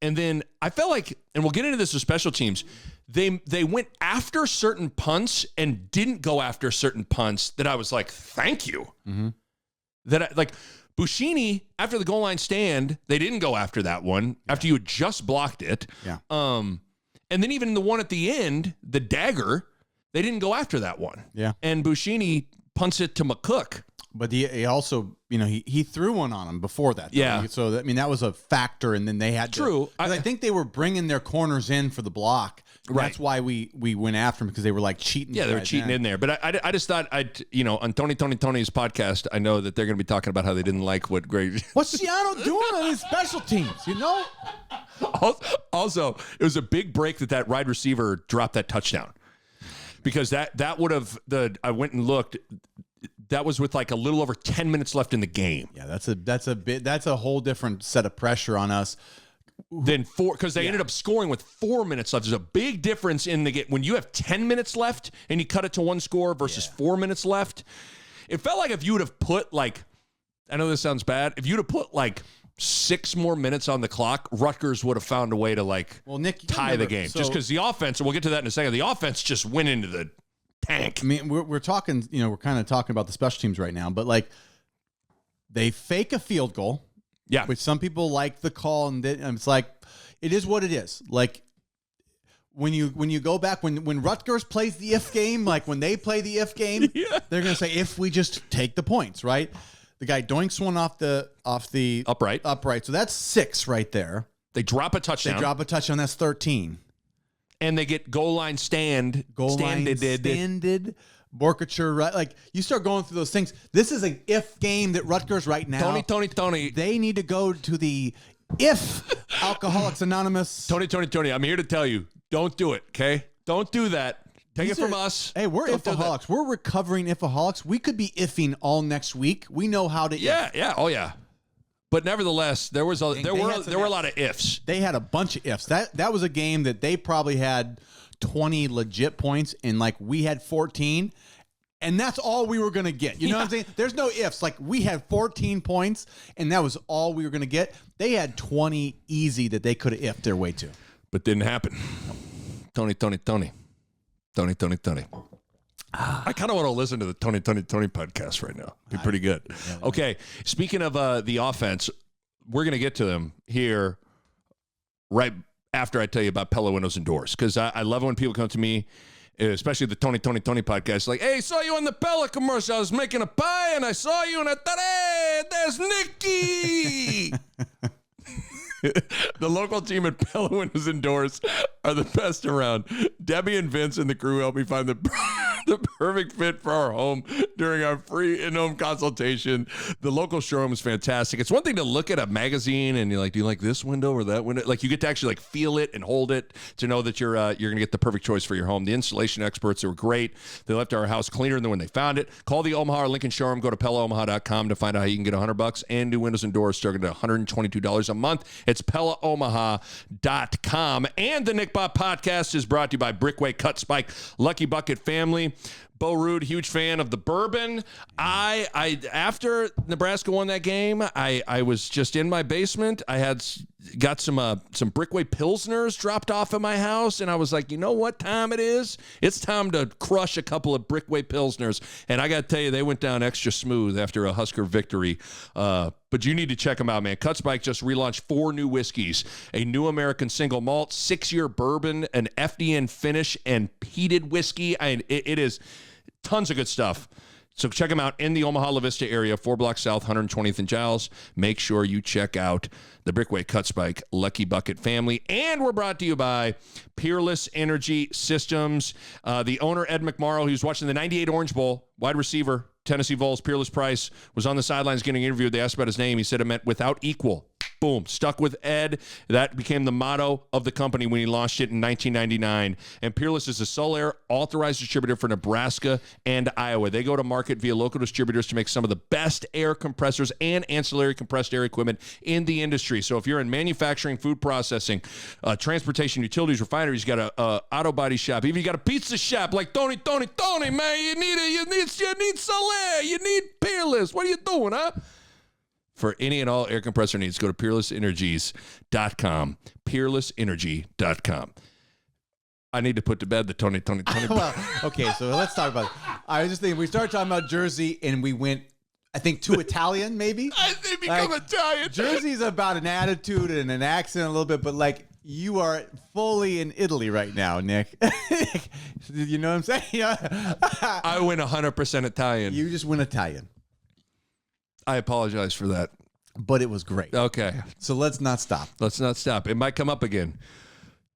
And then I felt like, and we'll get into this with special teams, they went after certain punts and didn't go after certain punts that I was like, thank you. Mm-hmm. Like Buschini, after the goal line stand, they didn't go after that one after you had just blocked it. Yeah. And then even the one at the end, the dagger, they didn't go after that one. Yeah. And Buschini punts it to McCook. But he also, he threw one on him before that. Yeah. So, that was a factor, and then they had to. True. I think they were bringing their corners in for the block. Right. That's why we went after him, because they were like cheating. Yeah, they were cheating in there. But I just thought on Tony's podcast, I know that they're going to be talking about how they didn't like what great. What's Ciano doing on his special teams, Also, it was a big break that wide receiver dropped that touchdown. Because that would have I went and looked. That was with like a little over 10 minutes left in the game. Yeah, that's a whole different set of pressure on us. Then because they ended up scoring with 4 minutes left. There's a big difference in the game when you have 10 minutes left and you cut it to one score versus 4 minutes left. It felt like if you would have put I know this sounds bad, if you'd have put 6 more minutes on the clock, Rutgers would have found a way to Nick, tie the game. Just because the offense, and we'll get to that in a second, the offense just went into the tank. I mean, we're talking, we're kind of talking about the special teams right now, but they fake a field goal. Yeah. Which some people like the call, and it's it is what it is. When you go back, when Rutgers plays the if game, when they play the if game, they're going to say, if we just take the points, right? The guy doinks one off the upright. So that's 6 right there. They drop a touchdown. That's 13. And they get goal line standed. Borkature, right? You start going through those things. This is an if game that Rutgers right now. Tony. They need to go to the if Alcoholics Anonymous. Tony. I'm here to tell you, don't do it, okay? Don't do that. Take it from us. Hey, we're ifaholics. We're recovering ifaholics. We could be iffing all next week. We know how to. Yeah. Oh yeah. But nevertheless, there were a lot of ifs. They had a bunch of ifs. That was a game that they probably had 20 legit points, and we had 14, and that's all we were going to get. You know what I'm saying? There's no ifs. We had 14 points, and that was all we were going to get. They had 20 easy that they could have ifed their way to. But didn't happen. Tony. I kind of want to listen to the Tony podcast right now. Be pretty good. Okay, speaking of the offense, we're going to get to them here right after I tell you about Pella Windows and Doors, because I love it when people come to me, especially the Tony podcast, like, hey, saw you on the Pella commercial. I was making a pie, and I saw you, and I thought, hey, there's Nikki. The local team at Pella Windows and Doors are the best around. Debbie and Vince and the crew helped me find the perfect fit for our home during our free in-home consultation. The local showroom is fantastic. It's one thing to look at a magazine and you're like, do you like this window or that window? You get to actually feel it and hold it to know that you're going to get the perfect choice for your home. The installation experts were great. They left our house cleaner than when they found it. Call the Omaha or Lincoln showroom. Go to PellaOmaha.com to find out how you can get $100 and new windows and doors starting at $122 a month. It's PellaOmaha.com. And the Nick Bob podcast is brought to you by Brickway Cut Spike Lucky Bucket Family. Bo Ruud, huge fan of the bourbon. I after Nebraska won that game, I was just in my basement. I had got some Brickway Pilsners dropped off at my house, and I was like, you know what time it is? It's time to crush a couple of Brickway Pilsners. And I got to tell you, they went down extra smooth after a Husker victory. But you need to check them out, man. Cut Spike just relaunched 4 new whiskeys, a new American single malt, 6-year bourbon, an FDN finish, and peated whiskey. It is tons of good stuff. So check them out in the Omaha La Vista area, 4 blocks south, 120th and Giles. Make sure you check out the Brickway Cut Spike Lucky Bucket family. And we're brought to you by Peerless Energy Systems. The owner, Ed McMorrow, who's watching the 98 Orange Bowl, wide receiver, Tennessee Vols, Peerless Price, was on the sidelines getting interviewed. They asked about his name. He said it meant without equal. Boom. Stuck with Ed. That became the motto of the company when he launched it in 1999. And Peerless is the sole air authorized distributor for Nebraska and Iowa. They go to market via local distributors to make some of the best air compressors and ancillary compressed air equipment in the industry. So if you're in manufacturing, food processing, transportation, utilities, refineries, you got a auto body shop, even you got a pizza shop like Tony, man, you need sole air, you need Peerless. What are you doing, huh? For any and all air compressor needs, go to peerlessenergies.com. Peerlessenergy.com. I need to put to bed the Tony. Well, okay, so let's talk about it. I was just thinking, we started talking about Jersey, and we went, I think, too Italian, maybe? They become Italian. Jersey's about an attitude and an accent a little bit, but you are fully in Italy right now, Nick. You know what I'm saying? I went 100% Italian. You just went Italian. I apologize for that. But it was great. Okay. So let's not stop. Let's not stop. It might come up again.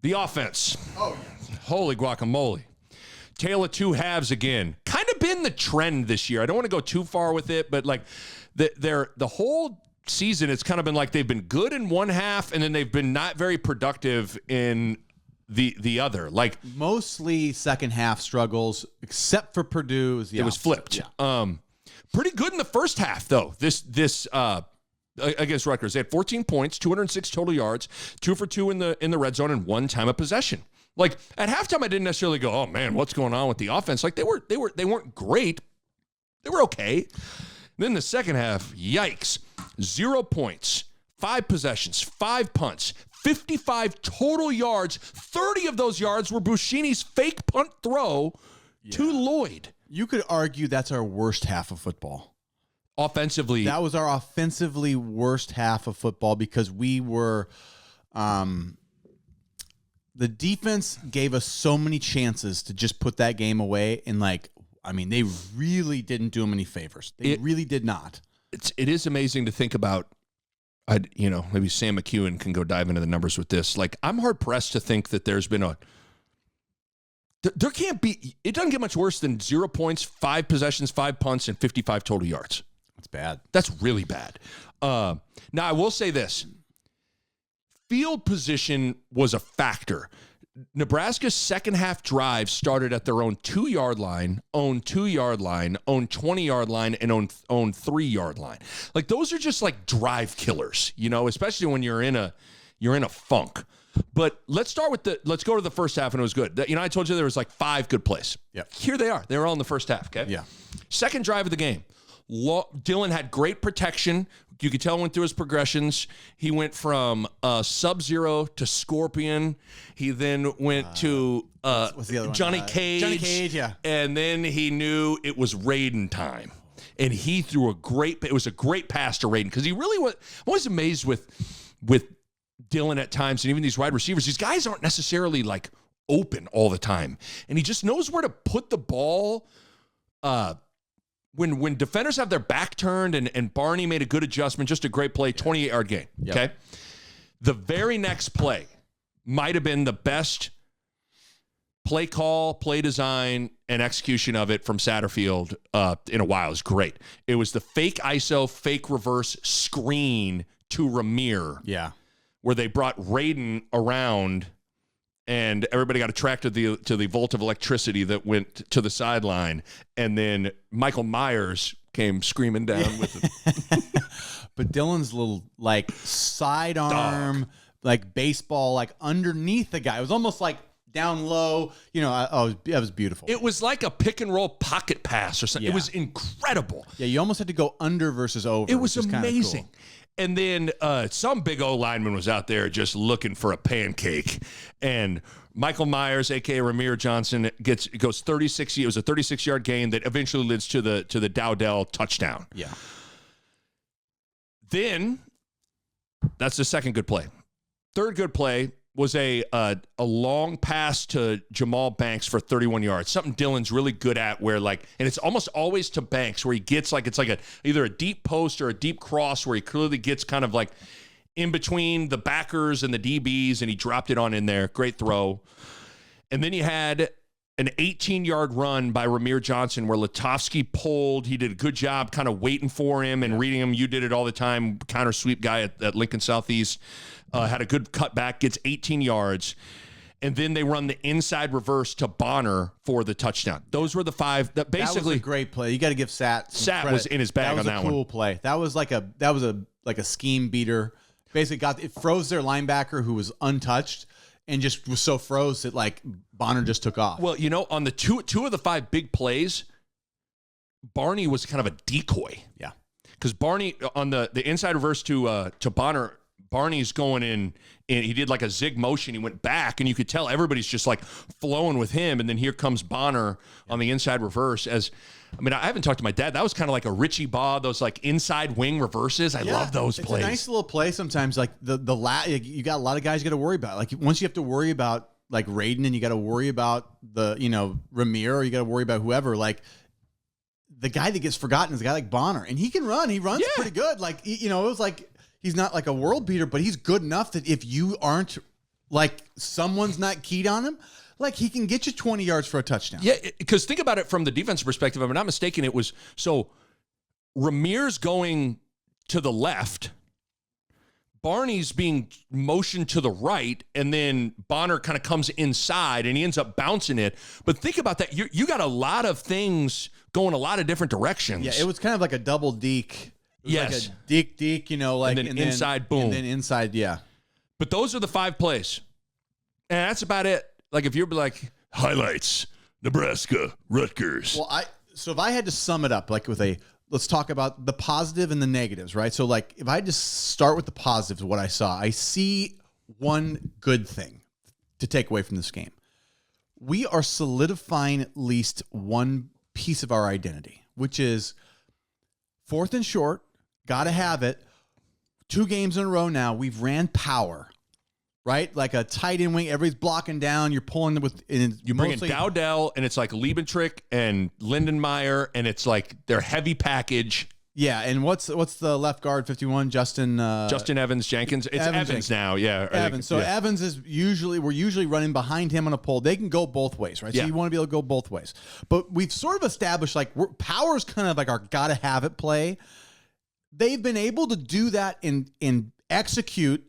The offense. Oh, yes. Holy guacamole. Tale of two halves again. Kind of been the trend this year. I don't want to go too far with it, but like the whole season, it's kind of been like they've been good in one half, and then they've been not very productive in the other. Like mostly second half struggles, except for Purdue. It was flipped. Yeah. Pretty good in the first half, though. This against Rutgers, they had 14 points, 206 total yards, 2 for 2 in the red zone, and 1 time of possession. Like at halftime, I didn't necessarily go, "Oh man, what's going on with the offense?" Like they weren't great. They were okay. Then the second half, yikes! 0 points, 5 possessions, 5 punts, 55 total yards. 30 of those yards were Buschini's fake punt throw to Lloyd. You could argue that's our worst half of football. Offensively, that was our offensively worst half of football because we were. The defense gave us so many chances to just put that game away, and they really didn't do them any favors. They really did not. It is amazing to think about. Maybe Sam McEwen can go dive into the numbers with this. Like, I'm hard pressed to think that there's been there can't be. It doesn't get much worse than 0 points, 5 possessions, 5 punts, and 55 total yards. That's bad. That's really bad. Now I will say this. Field position was a factor. Nebraska's second half drive started at their own 2-yard line, own 2-yard line, own 20-yard line, and own 3-yard line. Like those are just like drive killers, especially when you're in a funk. But let's go to the first half, and it was good. I told you there was like 5 good plays. Yeah. Here they are. They were all in the first half, okay? Yeah. Second drive of the game. Dylan had great protection. You could tell went through his progressions. He went from Sub-Zero to Scorpion. He then went to what's the other one? Johnny Cage. Johnny Cage, yeah. And then he knew it was Raiden time. And he threw it was a great pass to Raiden because he really was. I'm always amazed with Dylan at times, and even these wide receivers. These guys aren't necessarily like open all the time. And he just knows where to put the ball when defenders have their back turned, and Barney made a good adjustment, just a great play, 28-yard gain, okay? The very next play might have been the best play call, play design, and execution of it from Satterfield in a while. It was great. It was the fake ISO, fake reverse screen to Ramir. Yeah. Where they brought Raiden around, and everybody got attracted to the volt of electricity that went to the sideline, and then Michael Myers came screaming down with it. But Dylan's little sidearm, baseball, underneath the guy. It was almost like down low. That was beautiful. It was like a pick and roll pocket pass or something. Yeah. It was incredible. Yeah, you almost had to go under versus over. It was amazing. Cool. And then some big O lineman was out there just looking for a pancake. And Michael Myers, a.k.a. Ramir Johnson, goes 36. It was a 36-yard gain that eventually leads to the Dowdell touchdown. Yeah. Then that's the second good play. Third good play was a long pass to Jamal Banks for 31 yards. Something Dylan's really good at where and it's almost always to Banks where he gets it's either a deep post or a deep cross where he clearly gets kind of in between the backers and the DBs, and he dropped it on in there. Great throw. And then you had an 18-yard run by Ramir Johnson where Latovsky pulled. He did a good job kind of waiting for him and reading him. You did it all the time. Counter sweep guy at Lincoln Southeast. Had a good cutback, gets 18 yards. And then they run the inside reverse to Bonner for the touchdown. Those were the 5 that basically. That was a great play. You got to give Sat credit. Was in his bag on that one. That was a cool play. That was a scheme beater. Basically it froze their linebacker who was untouched and just was so froze that Bonner just took off. Well, on the two of the 5 big plays, Barney was kind of a decoy. Yeah. Because Barney on the inside reverse to Bonner, Barney's going in, and he did a zig motion. He went back, and you could tell everybody's just flowing with him. And then here comes Bonner on the inside reverse. I haven't talked to my dad. That was kind of like a Richie Baugh, those inside wing reverses. I love those plays. It's a nice little play sometimes. You got a lot of guys you got to worry about. Once you have to worry about Raiden, and you got to worry about the Ramir, or you got to worry about whoever. the guy that gets forgotten is a guy like Bonner, and he can run. He runs pretty good. Like, it was like he's not like a world beater, but he's good enough that if you aren't like someone's not keyed on him, like he can get you 20 yards for a touchdown. Yeah, because think about it from the defensive perspective. If I'm not mistaken, it was so Ramirez going to the left, Barney's being motioned to the right, and then Bonner kind of comes inside, and he ends up bouncing it. But think about that. You got a lot of things going a lot of different directions. Yeah, it was kind of like a double deke. Yes. Like a deke, like and then inside, boom. And then inside, yeah. But those are the 5 plays. And that's about it. Like if you're like, highlights, Nebraska, Rutgers. Well, so if I had to sum it up, like with let's talk about the positive and the negatives, right? So like if I just start with the positives, what I saw, I see one good thing to take away from this game. We are solidifying at least one piece of our identity, which is 4th and short, got to have it. 2 games in a row now, we've ran power, right? Like a tight end wing, everybody's blocking down, you're pulling with... You bring in Dowdell, and it's like Liebentrick and Lindenmeyer, and it's like their heavy package. Yeah, and what's the left guard, 51, Justin Evans Jenkins? It's Evans now, yeah. Evans. So Evans is we're usually running behind him on a pole. They can go both ways, right? So you want to be able to go both ways. But we've sort of established like power's kind of like our gotta have it play. They've been able to do that and execute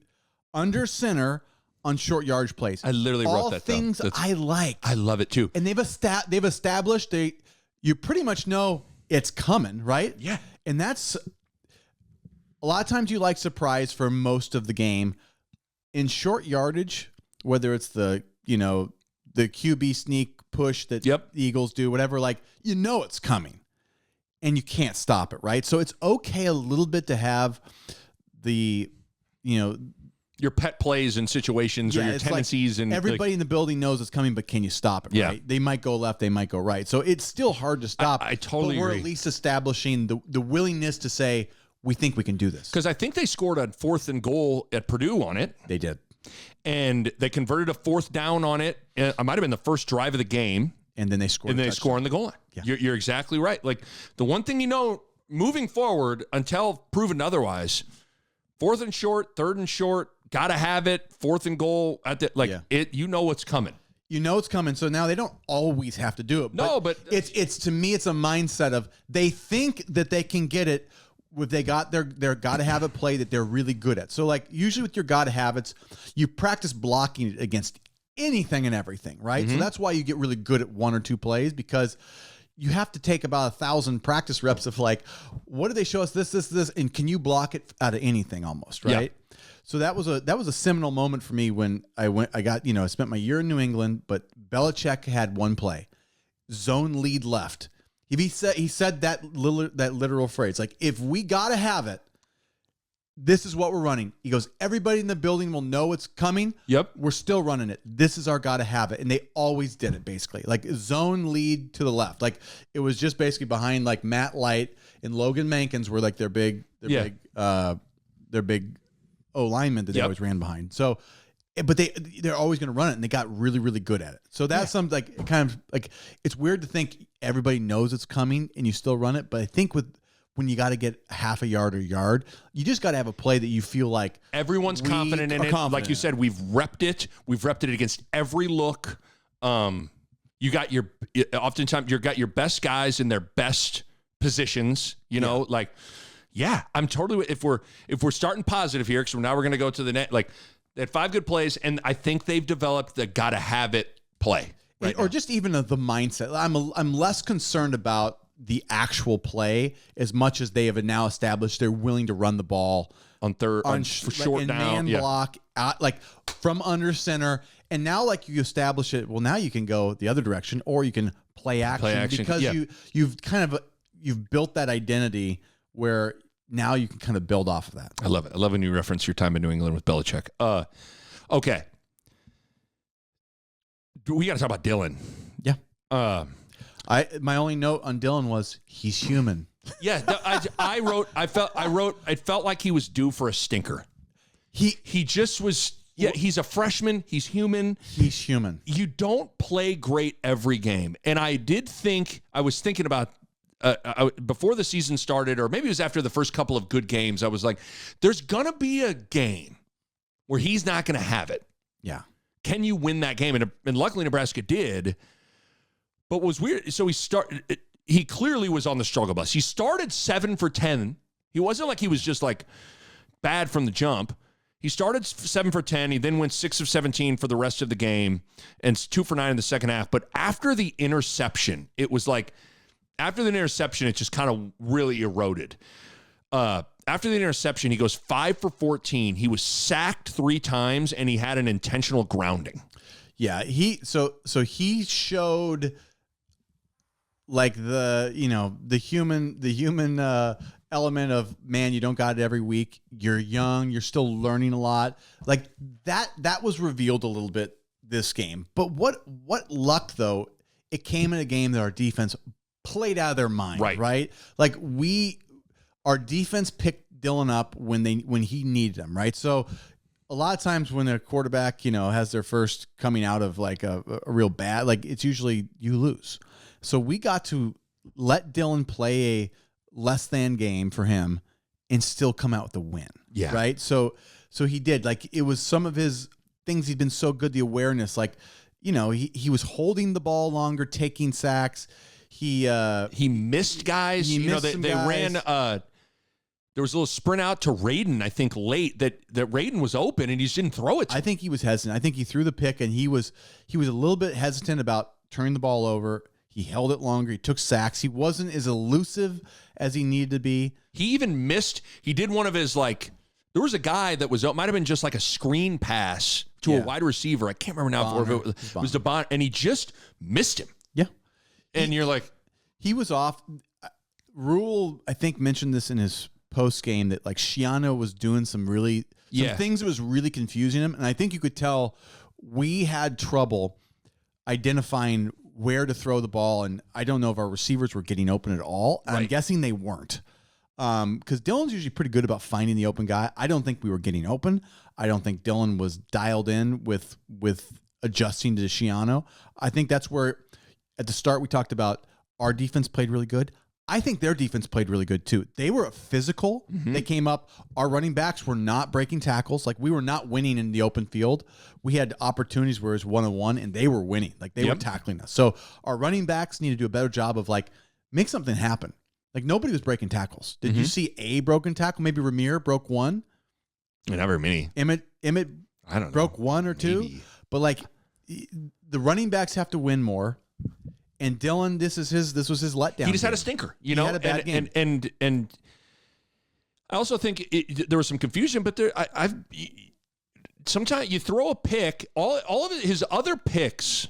under center on short yardage plays. I literally wrote that down. All things I like. I love it too. And they've established you pretty much know it's coming, right? Yeah. And that's a lot of times you like surprise for most of the game. In short yardage, whether it's the QB sneak push that the Eagles do, whatever, like it's coming. And you can't stop it, right? So it's okay a little bit to have the, your pet plays and situations or your tendencies. Like and everybody in the building knows it's coming, but can you stop it, right? They might go left, they might go right. So it's still hard to stop. I totally agree. We're agree. at least establishing the willingness to say, we think we can do this. Because I think they scored a 4th and goal at Purdue on it. They did. And they converted a 4th down on it. It might have been the first drive of the game. And then they scored. And they score on the goal line. Yeah. You're exactly right. Like the one thing moving forward until proven otherwise, 4th and short, 3rd and short, gotta have it. 4th and goal at the what's coming. You know it's coming. So now they don't always have to do it. But it's to me it's a mindset of they think that they can get it. They got their gotta have it play that they're really good at. So like usually with your gotta have it's, you practice blocking it against anything and everything, right? So that's why you get really good at 1 or 2 plays, because you have to take about 1,000 practice reps of like, what do they show us? This, and can you block it out of anything almost, right? Yeah. So that was a seminal moment for me when I spent my year in New England, but Belichick had one play, zone lead left. He said that literal phrase, like, if we gotta have it, this is what we're running. He goes, everybody in the building will know it's coming. Yep. We're still running it. This is our gotta have it. And they always did it, basically. Like zone lead to the left. Like it was just basically behind like Matt Light and Logan Mankins were like their big O-linemen that they always ran behind. So, but they're always going to run it, and they got really, really good at it. So that's something like kind of like, it's weird to think everybody knows it's coming and you still run it. But I think when you got to get half a yard or yard, you just got to have a play that you feel like everyone's confident in it. Like you said, we've repped it. We've repped it against every look. You got oftentimes you got your best guys in their best positions, I'm totally, if we're starting positive here, because now we're going to go to the net, like they had 5 good plays, and I think they've developed the gotta have it play. Right or just even the mindset. I'm less concerned about the actual play as much as they have now established they're willing to run the ball on short down, man block out, like from under center. And now like you establish it, well, now you can go the other direction, or you can play action because you've built that identity where now you can kind of build off of that. I love it. I love when you reference your time in New England with Belichick. Okay. We got to talk about Dylan. Yeah. My only note on Dylan was he's human. Yeah, I felt like he was due for a stinker. He just was. Yeah, he's a freshman. He's human. He's human. You don't play great every game. And I was thinking about before the season started, or maybe it was after the first couple of good games, I was like, there's going to be a game where he's not going to have it. Yeah. Can you win that game? And luckily Nebraska did. But what was weird, so he clearly was on the struggle bus. He started 7 for 10. He wasn't like he was just like bad from the jump. He started 7 for 10. He then went 6 of 17 for the rest of the game and 2 for 9 in the second half. But after the interception, it was like, after the interception, it just kind of really eroded. After the interception, he goes 5 for 14. He was sacked 3 times, and he had an intentional grounding. Yeah, he showed like the human element of, man, you don't got it every week. You're young, you're still learning a lot. Like that was revealed a little bit this game. But what luck though, it came in a game that our defense played out of their mind, right? Like our defense picked Dylan up when he needed him, right? So a lot of times when a quarterback, has their first coming out of like a real bad, like it's usually you lose. So we got to let Dylan play a less than game for him and still come out with the win. Yeah. Right. So he did, like, it was some of his things. He'd been so good. The awareness, like, he was holding the ball longer, taking sacks. He missed guys. They ran, there was a little sprint out to Raiden, I think, late that Raiden was open and he just didn't throw it. I think he was hesitant. I think he threw the pick and he was a little bit hesitant about turning the ball over. He held it longer. He took sacks. He wasn't as elusive as he needed to be. He even missed. He did one of his, like, there was a guy that was, it might have been just like a screen pass to a wide receiver. I can't remember now if it was DeBon, and he just missed him. Yeah. And you're like, he was off. Rule, I think, mentioned this in his post game that, like, Shiano was doing some things that was really confusing him. And I think you could tell we had trouble identifying where to throw the ball, and I don't know if our receivers were getting open at all. Right. I'm guessing they weren't, because Dylan's usually pretty good about finding the open guy. I don't think we were getting open. I don't think Dylan was dialed in with adjusting to Shiano. I think that's where, at the start, we talked about our defense played really good. I think their defense played really good too. They were physical. Mm-hmm. They came up. Our running backs were not breaking tackles. Like, we were not winning in the open field. We had opportunities where it was 1-on-1 and they were winning. Like, they were tackling us. So our running backs need to do a better job of, like, make something happen. Like, nobody was breaking tackles. Did you see a broken tackle? Maybe Ramir broke one. Not very many. Emmett I don't know. Broke one or two. Maybe. But, like, the running backs have to win more. And Dylan, this was his letdown. He just had a stinker, He had a bad game. And I also think there was some confusion, but sometimes you throw a pick. All of his other picks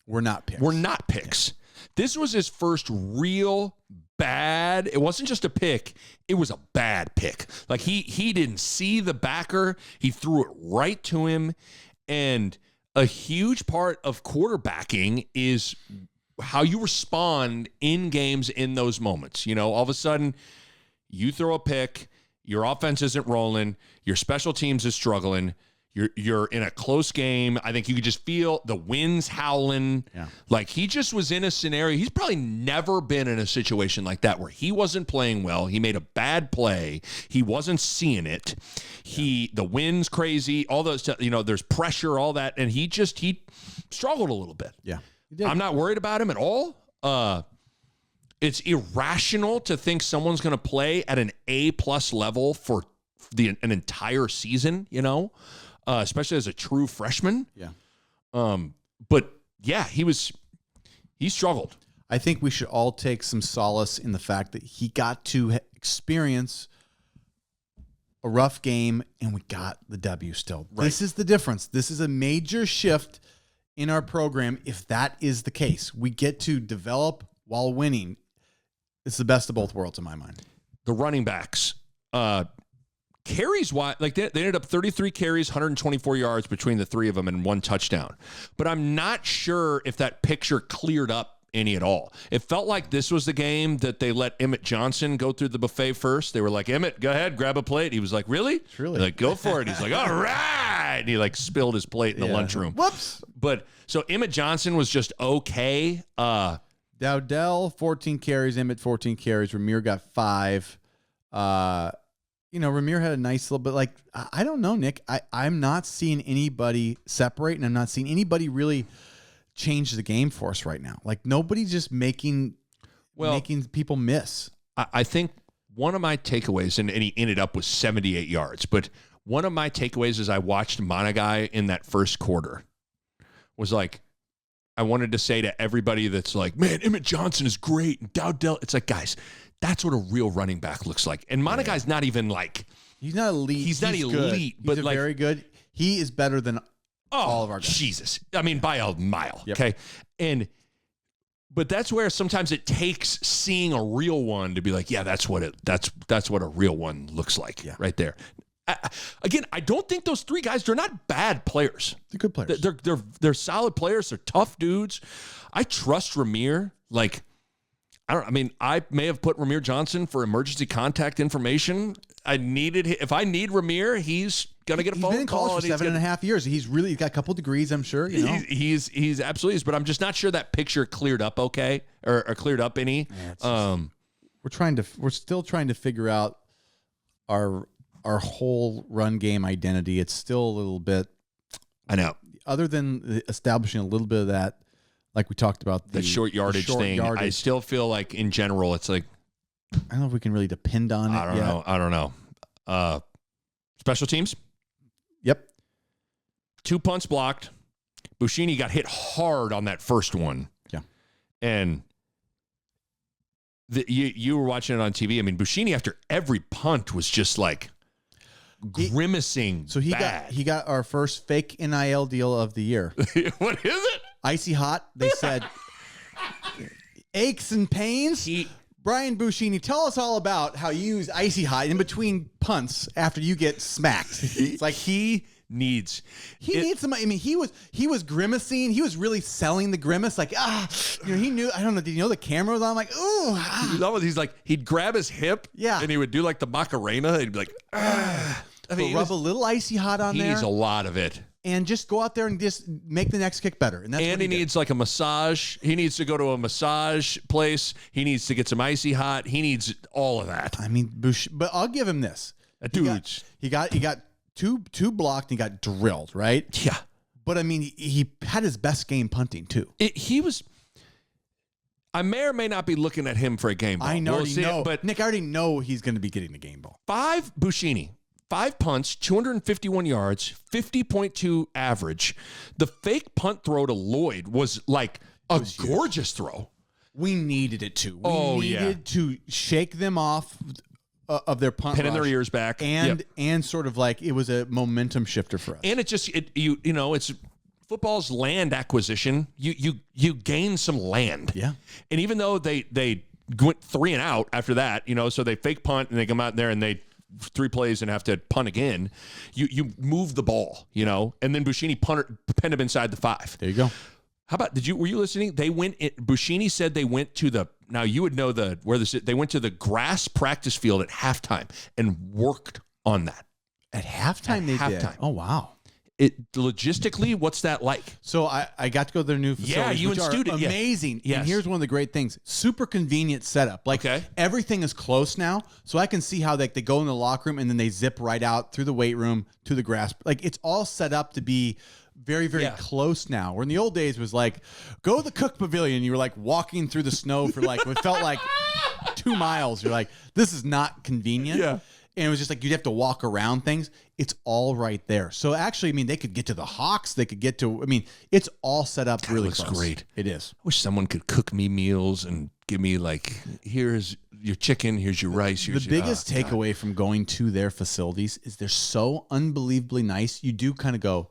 were not picks. Yeah. This was his first real bad. It wasn't just a pick. It was a bad pick. Like, he didn't see the backer. He threw it right to him. And a huge part of quarterbacking is how you respond in games in those moments. All of a sudden, you throw a pick, your offense isn't rolling, your special teams is struggling, you're in a close game. I think you could just feel the winds howling. Yeah. Like, he just was in a scenario. He's probably never been in a situation like that where he wasn't playing well. He made a bad play. He wasn't seeing it. The wind's crazy, all those, there's pressure, all that. And he struggled a little bit. Yeah. I'm not worried about him at all. It's irrational to think someone's going to play at an A+ level for an entire season, especially as a true freshman. Yeah. But yeah, he struggled. I think we should all take some solace in the fact that he got to experience a rough game and we got the W still. Right. This is the difference. This is a major shift in our program. If that is the case, we get to develop while winning. It's the best of both worlds in my mind. The running backs, carries wise, like they ended up 33 carries, 124 yards between the three of them and 1 touchdown. But I'm not sure if that picture cleared up any at all. It felt like this was the game that they let Emmett Johnson go through the buffet first. They were like, Emmett, go ahead, grab a plate. He was like, really? Really? Like, go for it. He's like, all right. And he, like, spilled his plate in the lunchroom. Whoops. But so Emmett Johnson was just okay. Dowdell, 14 carries. Emmett, 14 carries. Ramir got 5. Ramir had a nice little bit. Like, I don't know, Nick. I'm not seeing anybody separate, and I'm not seeing anybody really change the game for us right now. Like, nobody's just making people miss. I think one of my takeaways, and he ended up with 78 yards, but one of my takeaways as I watched Monagai in that first quarter was like, I wanted to say to everybody that's like, man, Emmett Johnson is great, and Dowdell. It's like, guys, that's what a real running back looks like. And Monagai's not even like, he's not elite. He's not elite, but like very good. He is better than all of our guys. Jesus. I mean, by a mile. Yep. Okay. But that's where sometimes it takes seeing a real one to be like, yeah, that's what a real one looks like right there. Again, I don't think those 3 guys, they're not bad players. They're good players. They're solid players. They're tough dudes. I trust Ramir. Like, I may have put Ramir Johnson for emergency contact information. If I need Ramir, he's gonna get a phone call. He's been in college for 7.5 years. He's got a couple degrees, I'm sure. He's absolutely is, but I'm just not sure that picture cleared up okay or cleared up any. We're still trying to figure out our whole run game identity. It's still a little bit. I know. Other than establishing a little bit of that, like we talked about the short yardage thing, I still feel like in general it's like, I don't know if we can really depend on it. I don't know. Special teams. Yep. 2 punts blocked. Buschini got hit hard on that first one. Yeah. And you were watching it on TV. I mean, Buschini after every punt was just like grimacing. So he got our first fake NIL deal of the year. What is it? Icy hot. They said aches and pains. Brian Buschini, tell us all about how you use Icy Hot in between punts after you get smacked. It's like he needs some. I mean, he was grimacing. He was really selling the grimace. Like he knew. I don't know. Did you know the camera was on? I'm like, ooh. He's like, he'd grab his hip, and he would do like the Macarena. He'd be like, rub a little Icy Hot on there. He needs a lot of it. And just go out there and just make the next kick better. And he needs like a massage. He needs to go to a massage place. He needs to get some Icy Hot. He needs all of that. I mean, but I'll give him this. He got two blocked and he got drilled, right? Yeah. But I mean, he had his best game punting too. I may or may not be looking at him for a game ball. I know, but Nick, I already know he's going to be getting the game ball. 5 punts, 251 yards, 50.2 average. The fake punt throw to Lloyd was like a gorgeous throw. We needed it to. We needed to shake them off of their punt pinning their ears back. And sort of like it was a momentum shifter for us. And it's football's land acquisition. You gain some land. Yeah. And even though they went 3 and out after that, so they fake punt and they come out there and they 3 plays and have to punt again. You move the ball, and then Buschini pinned him inside the 5. There you go. How about were you listening? Buschini said they went to now you would know they went to the grass practice field at halftime and worked on that. At halftime did. Oh wow. Logistically, what's that like? So I got to go to their new facilities. Yeah, you installed it. Amazing. Yes. And here's one of the great things. Super convenient setup. Like everything is close now. So I can see how they go in the locker room and then they zip right out through the weight room to the grass. Like it's all set up to be very, very close now. Where in the old days was like, go to the Cook Pavilion. You were like walking through the snow for like, it felt like 2 miles. You're like, this is not convenient. Yeah. And it was just like you'd have to walk around things. It's all right there. So actually, I mean, they could get to the Hawks. They could get to, it's all set up really close. It looks great. It is. I wish someone could cook me meals and give me like, here's your chicken, here's your rice. The biggest takeaway from going to their facilities is they're so unbelievably nice. You do kind of go,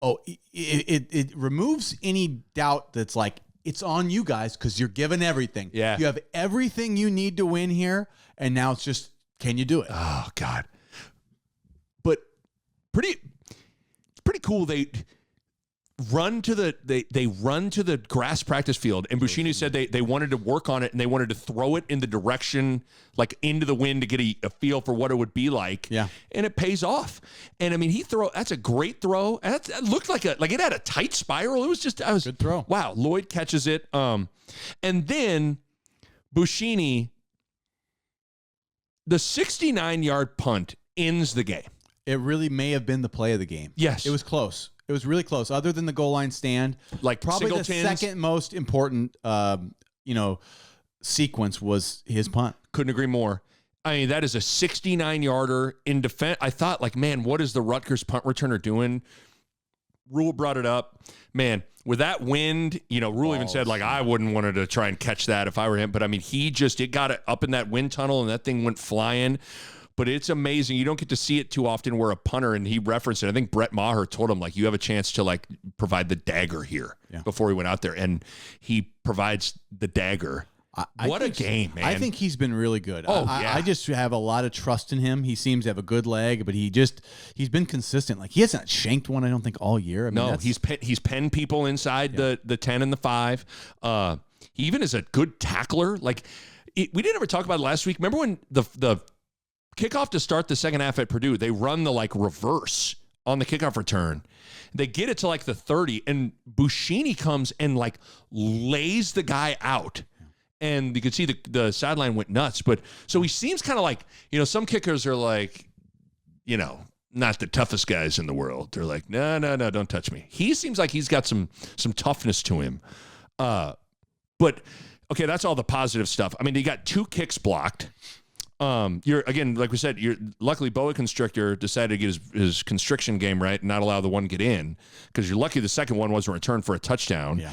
it removes any doubt that's like, it's on you guys because you're given everything. Yeah. You have everything you need to win here. And now it's just, can you do it? Oh, God. But pretty cool. run to the grass practice field, and Buschini said they wanted to work on it, and they wanted to throw it in the direction, like into the wind, to get a feel for what it would be like. Yeah. And it pays off. And I mean, that's a great throw. And that looked like it had a tight spiral. It was just, good throw. Wow. Lloyd catches it. And then Buschini, the 69-yard punt ends the game. It really may have been the play of the game. Yes. It was close. It was really close. Other than the goal line stand, like probably the second most important, sequence was his punt. Couldn't agree more. I mean, that is a 69-yarder in defense. I thought, like, man, what is the Rutgers punt returner doing? Rule brought it up. Man, with that wind, Rule even said, like, I wouldn't want to try and catch that if I were him. But, I mean, it got it up in that wind tunnel, and that thing went flying. But it's amazing. You don't get to see it too often where a punter, and he referenced it. I think Brett Maher told him, like, you have a chance to, like, provide the dagger here before he went out there. And he provides the dagger. What a game, man. I think he's been really good. Oh, I just have a lot of trust in him. He seems to have a good leg, but he's been consistent. Like, he hasn't shanked one, I don't think, all year. I mean, he's penned people inside the 10 and the 5. He even is a good tackler. Like, we didn't ever talk about it last week. Remember when the kickoff to start the second half at Purdue, they run the, like, reverse on the kickoff return. They get it to, like, the 30, and Buschini comes and, like, lays the guy out. And you could see the sideline went nuts. But so he seems kind of like, some kickers are like, not the toughest guys in the world. They're like, no, don't touch me. He seems like he's got some toughness to him. But, okay, that's all the positive stuff. I mean, he got 2 kicks blocked. Again, like we said, luckily Boa Constrictor decided to get his constriction game right and not allow the one to get in, because you're lucky the second one wasn't returned for a touchdown. Yeah.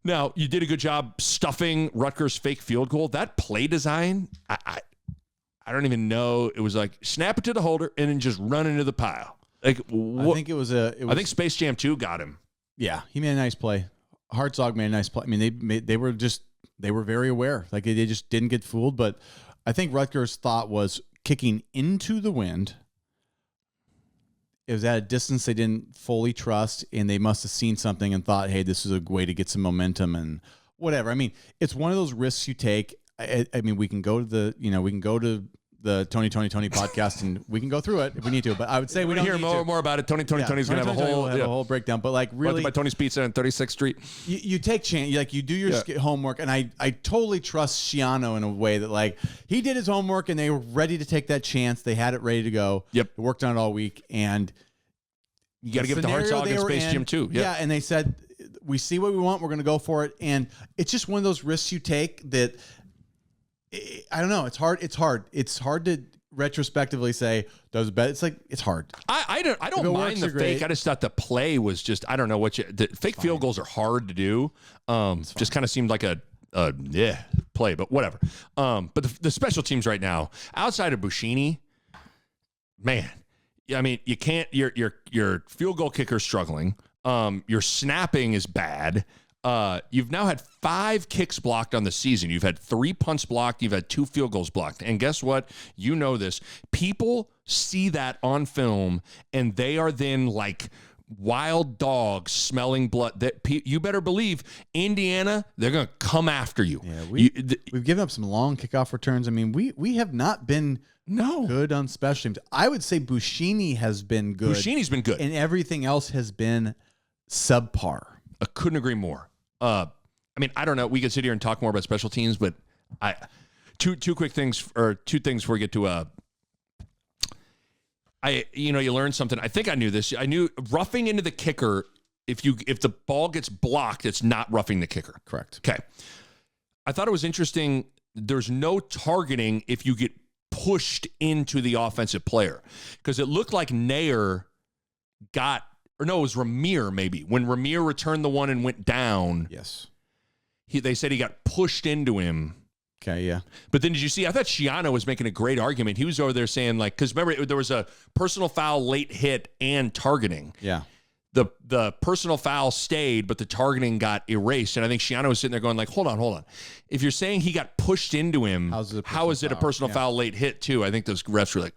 Now, you did a good job stuffing Rutgers' fake field goal. That play design, I don't even know. It was like, snap it to the holder and then just run into the pile. Like, I think I think Space Jam 2 got him. Yeah, he made a nice play. Hartzog made a nice play. I mean, they were very aware. Like, they just didn't get fooled. But I think Rutgers' thought was kicking into the wind. It was at a distance they didn't fully trust, and they must have seen something and thought, hey, this is a way to get some momentum and whatever. I mean, it's one of those risks you take. I mean, we can go to the Tony podcast and we can go through it if we need to. But I would say we don't hear more about it. Tony's going to have a whole breakdown. But, like, really, by Tony's Pizza on 36th Street. You take chance, like, you do your homework, and I totally trust Schiano in a way that, like, he did his homework and they were ready to take that chance. They had it ready to go. Yep, they worked on it all week, and you got to give it to Hartzog and Space Jam 2. Yeah, and they said, we see what we want, we're going to go for it, and it's just one of those risks you take that. I don't know. It's hard. It's hard to retrospectively say those bet. It's like, it's hard. I don't mind the fake. I just thought the play was just, I don't know the fake field goals are hard to do. Just kind of seemed like a play, but whatever. But the special teams right now, outside of Buschini, man, I mean, you can't. Your field goal kicker's struggling. Your snapping is bad. You've now had 5 kicks blocked on the season. You've had 3 punts blocked. You've had 2 field goals blocked. And guess what? You know this. People see that on film, and they are then like wild dogs smelling blood. You better believe Indiana, they're going to come after you. Yeah, we've given up some long kickoff returns. I mean, we have not been good on special teams. I would say Buschini has been good. Buschini's been good. And everything else has been subpar. I couldn't agree more. I mean, I don't know. We could sit here and talk more about special teams, but two quick things, or 2 things before we get to you learn something. I think I knew this. I knew roughing into the kicker. If the ball gets blocked, it's not roughing the kicker. Correct. Okay. I thought it was interesting. There's no targeting if you get pushed into the offensive player, because it looked like Nair it was Ramir maybe. When Ramir returned the one and went down. Yes. They said he got pushed into him. Okay, yeah. But then did you see, I thought Schiano was making a great argument. He was over there saying, like, because remember, there was a personal foul, late hit, and targeting. Yeah. The personal foul stayed, but the targeting got erased. And I think Schiano was sitting there going, like, hold on. If you're saying he got pushed into him, how is it a personal foul late hit too? I think those refs were like,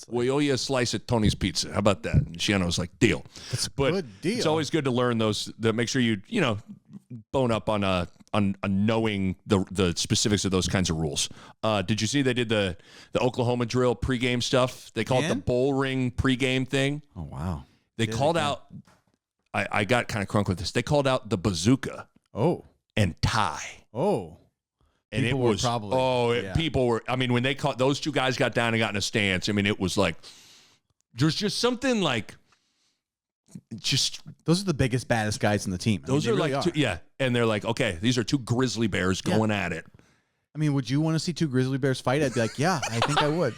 We owe you a slice at Tony's Pizza. How about that? And Shiana was like, deal. That's a but good deal. It's always good to learn those. Make sure you bone up on knowing the specifics of those kinds of rules. Did you see they did the Oklahoma drill pregame stuff? They call it the bull ring pregame thing. Oh, wow. They called out, I got kind of crunk with this. They called out the bazooka. Oh. And tie. Oh. And people it was, people were, I mean, when they caught, those two guys got down and got in a stance, I mean, it was like, there's just something like, those are the biggest, baddest guys in the team. Those are like, and they're like, okay, these are two grizzly bears going at it. I mean, would you want to see two grizzly bears fight? I'd be like, yeah, I think I would.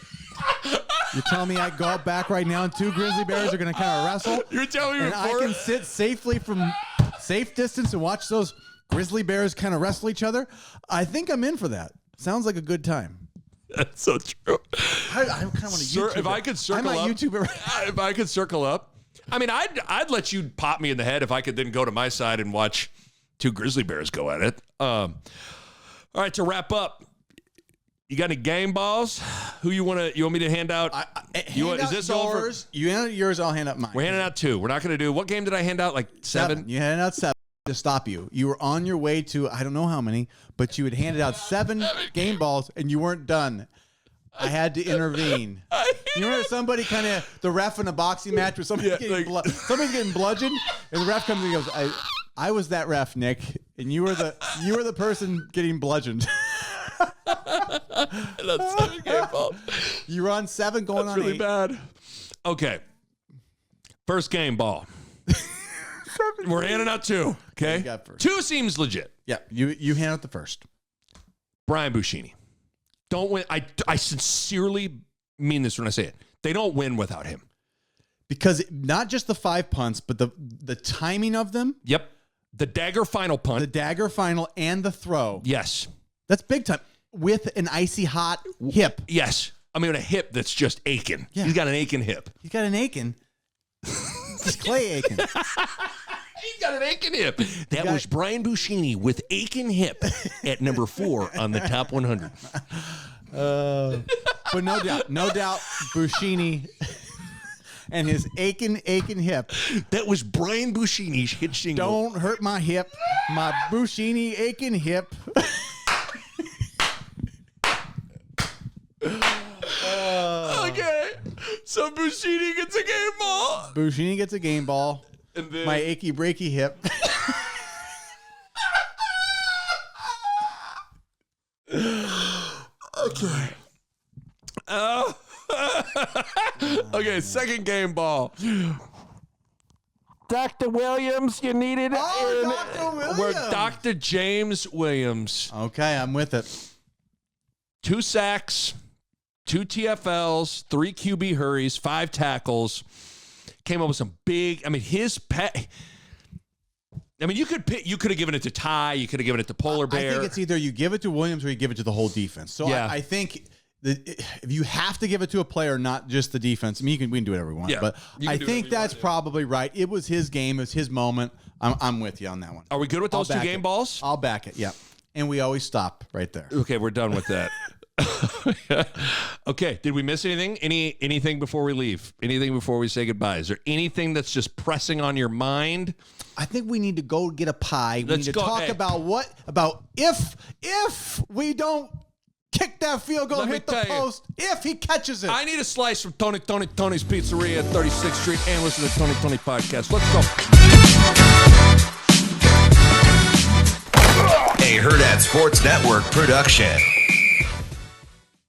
You're telling me I go out back right now and two grizzly bears are going to kind of wrestle? You're telling me and I can sit safely from safe distance and watch those grizzly bears kind of wrestle each other? I think I'm in for that. Sounds like a good time. That's so true. I kind of want to YouTube if I could circle up. If I could circle up, I mean, I'd let you pop me in the head if I could then go to my side and watch two grizzly bears go at it. All right, to wrap up, you got any game balls? Who you want me to hand out? Is this yours? You hand out yours, I'll hand out mine. We're handing out two. We're not going to do, what game did I hand out? Like seven? You handed out 7 to stop you. You were on your way to, I don't know how many, but you had handed out 7 game balls and you weren't done. I had to intervene. You remember somebody kind of, the ref in a boxing match where somebody's getting bludgeoned and the ref comes and goes, I was that ref, Nick, and you were the person getting bludgeoned. That's 7 game balls. You were on 7 going That's on really 8. Bad. Okay. First game ball. We're handing out 2. Okay. You got first. 2 seems legit. Yeah. You hand out the first. Brian Buschini. Don't win. I sincerely mean this when I say it. They don't win without him. Because not just the 5 punts, but the timing of them. Yep. The dagger final punt. The dagger final and the throw. Yes. That's big time. With an icy hot hip. Yes. I mean, a hip that's just aching. Yeah. He's got an aching hip. He's got an aching. Just Clay Aiken. He's got an aching hip. That was Brian Buschini with aching hip at number 4 on the top 100. But no doubt, Buschini and his aching hip. That was Brian Buschini's hit single. Don't hurt my hip, my Buschini aching hip. Okay, so Buschini gets a game ball. Buschini gets a game ball. And then my achy breaky hip. Okay. Okay, second game ball. Dr. Williams, you need it. Dr. Williams. We're Dr. James Williams. Okay, I'm with it. 2 sacks, 2 TFLs, 3 QB hurries, 5 tackles. Came up with some big. I mean, you could have given it to Ty. You could have given it to Polar Bear. I think it's either you give it to Williams or you give it to the whole defense. So yeah. I think if you have to give it to a player, not just the defense. I mean, we can do whatever we want. Yeah, but I think that's probably right. It was his game. It was his moment. I'm with you on that one. Are we good with those 2 game balls? I'll back it. Yeah. And we always stop right there. Okay, we're done with that. Okay, did we miss anything? Anything before we leave? Anything before we say goodbye? Is there anything that's just pressing on your mind? I think we need to go get a pie. We need to talk about if we don't kick that field goal, hit the post, if he catches it. I need a slice from Tony's Pizzeria at 36th Street and listen to the Tony Podcast. Let's go. A Hurrdat Sports Network production.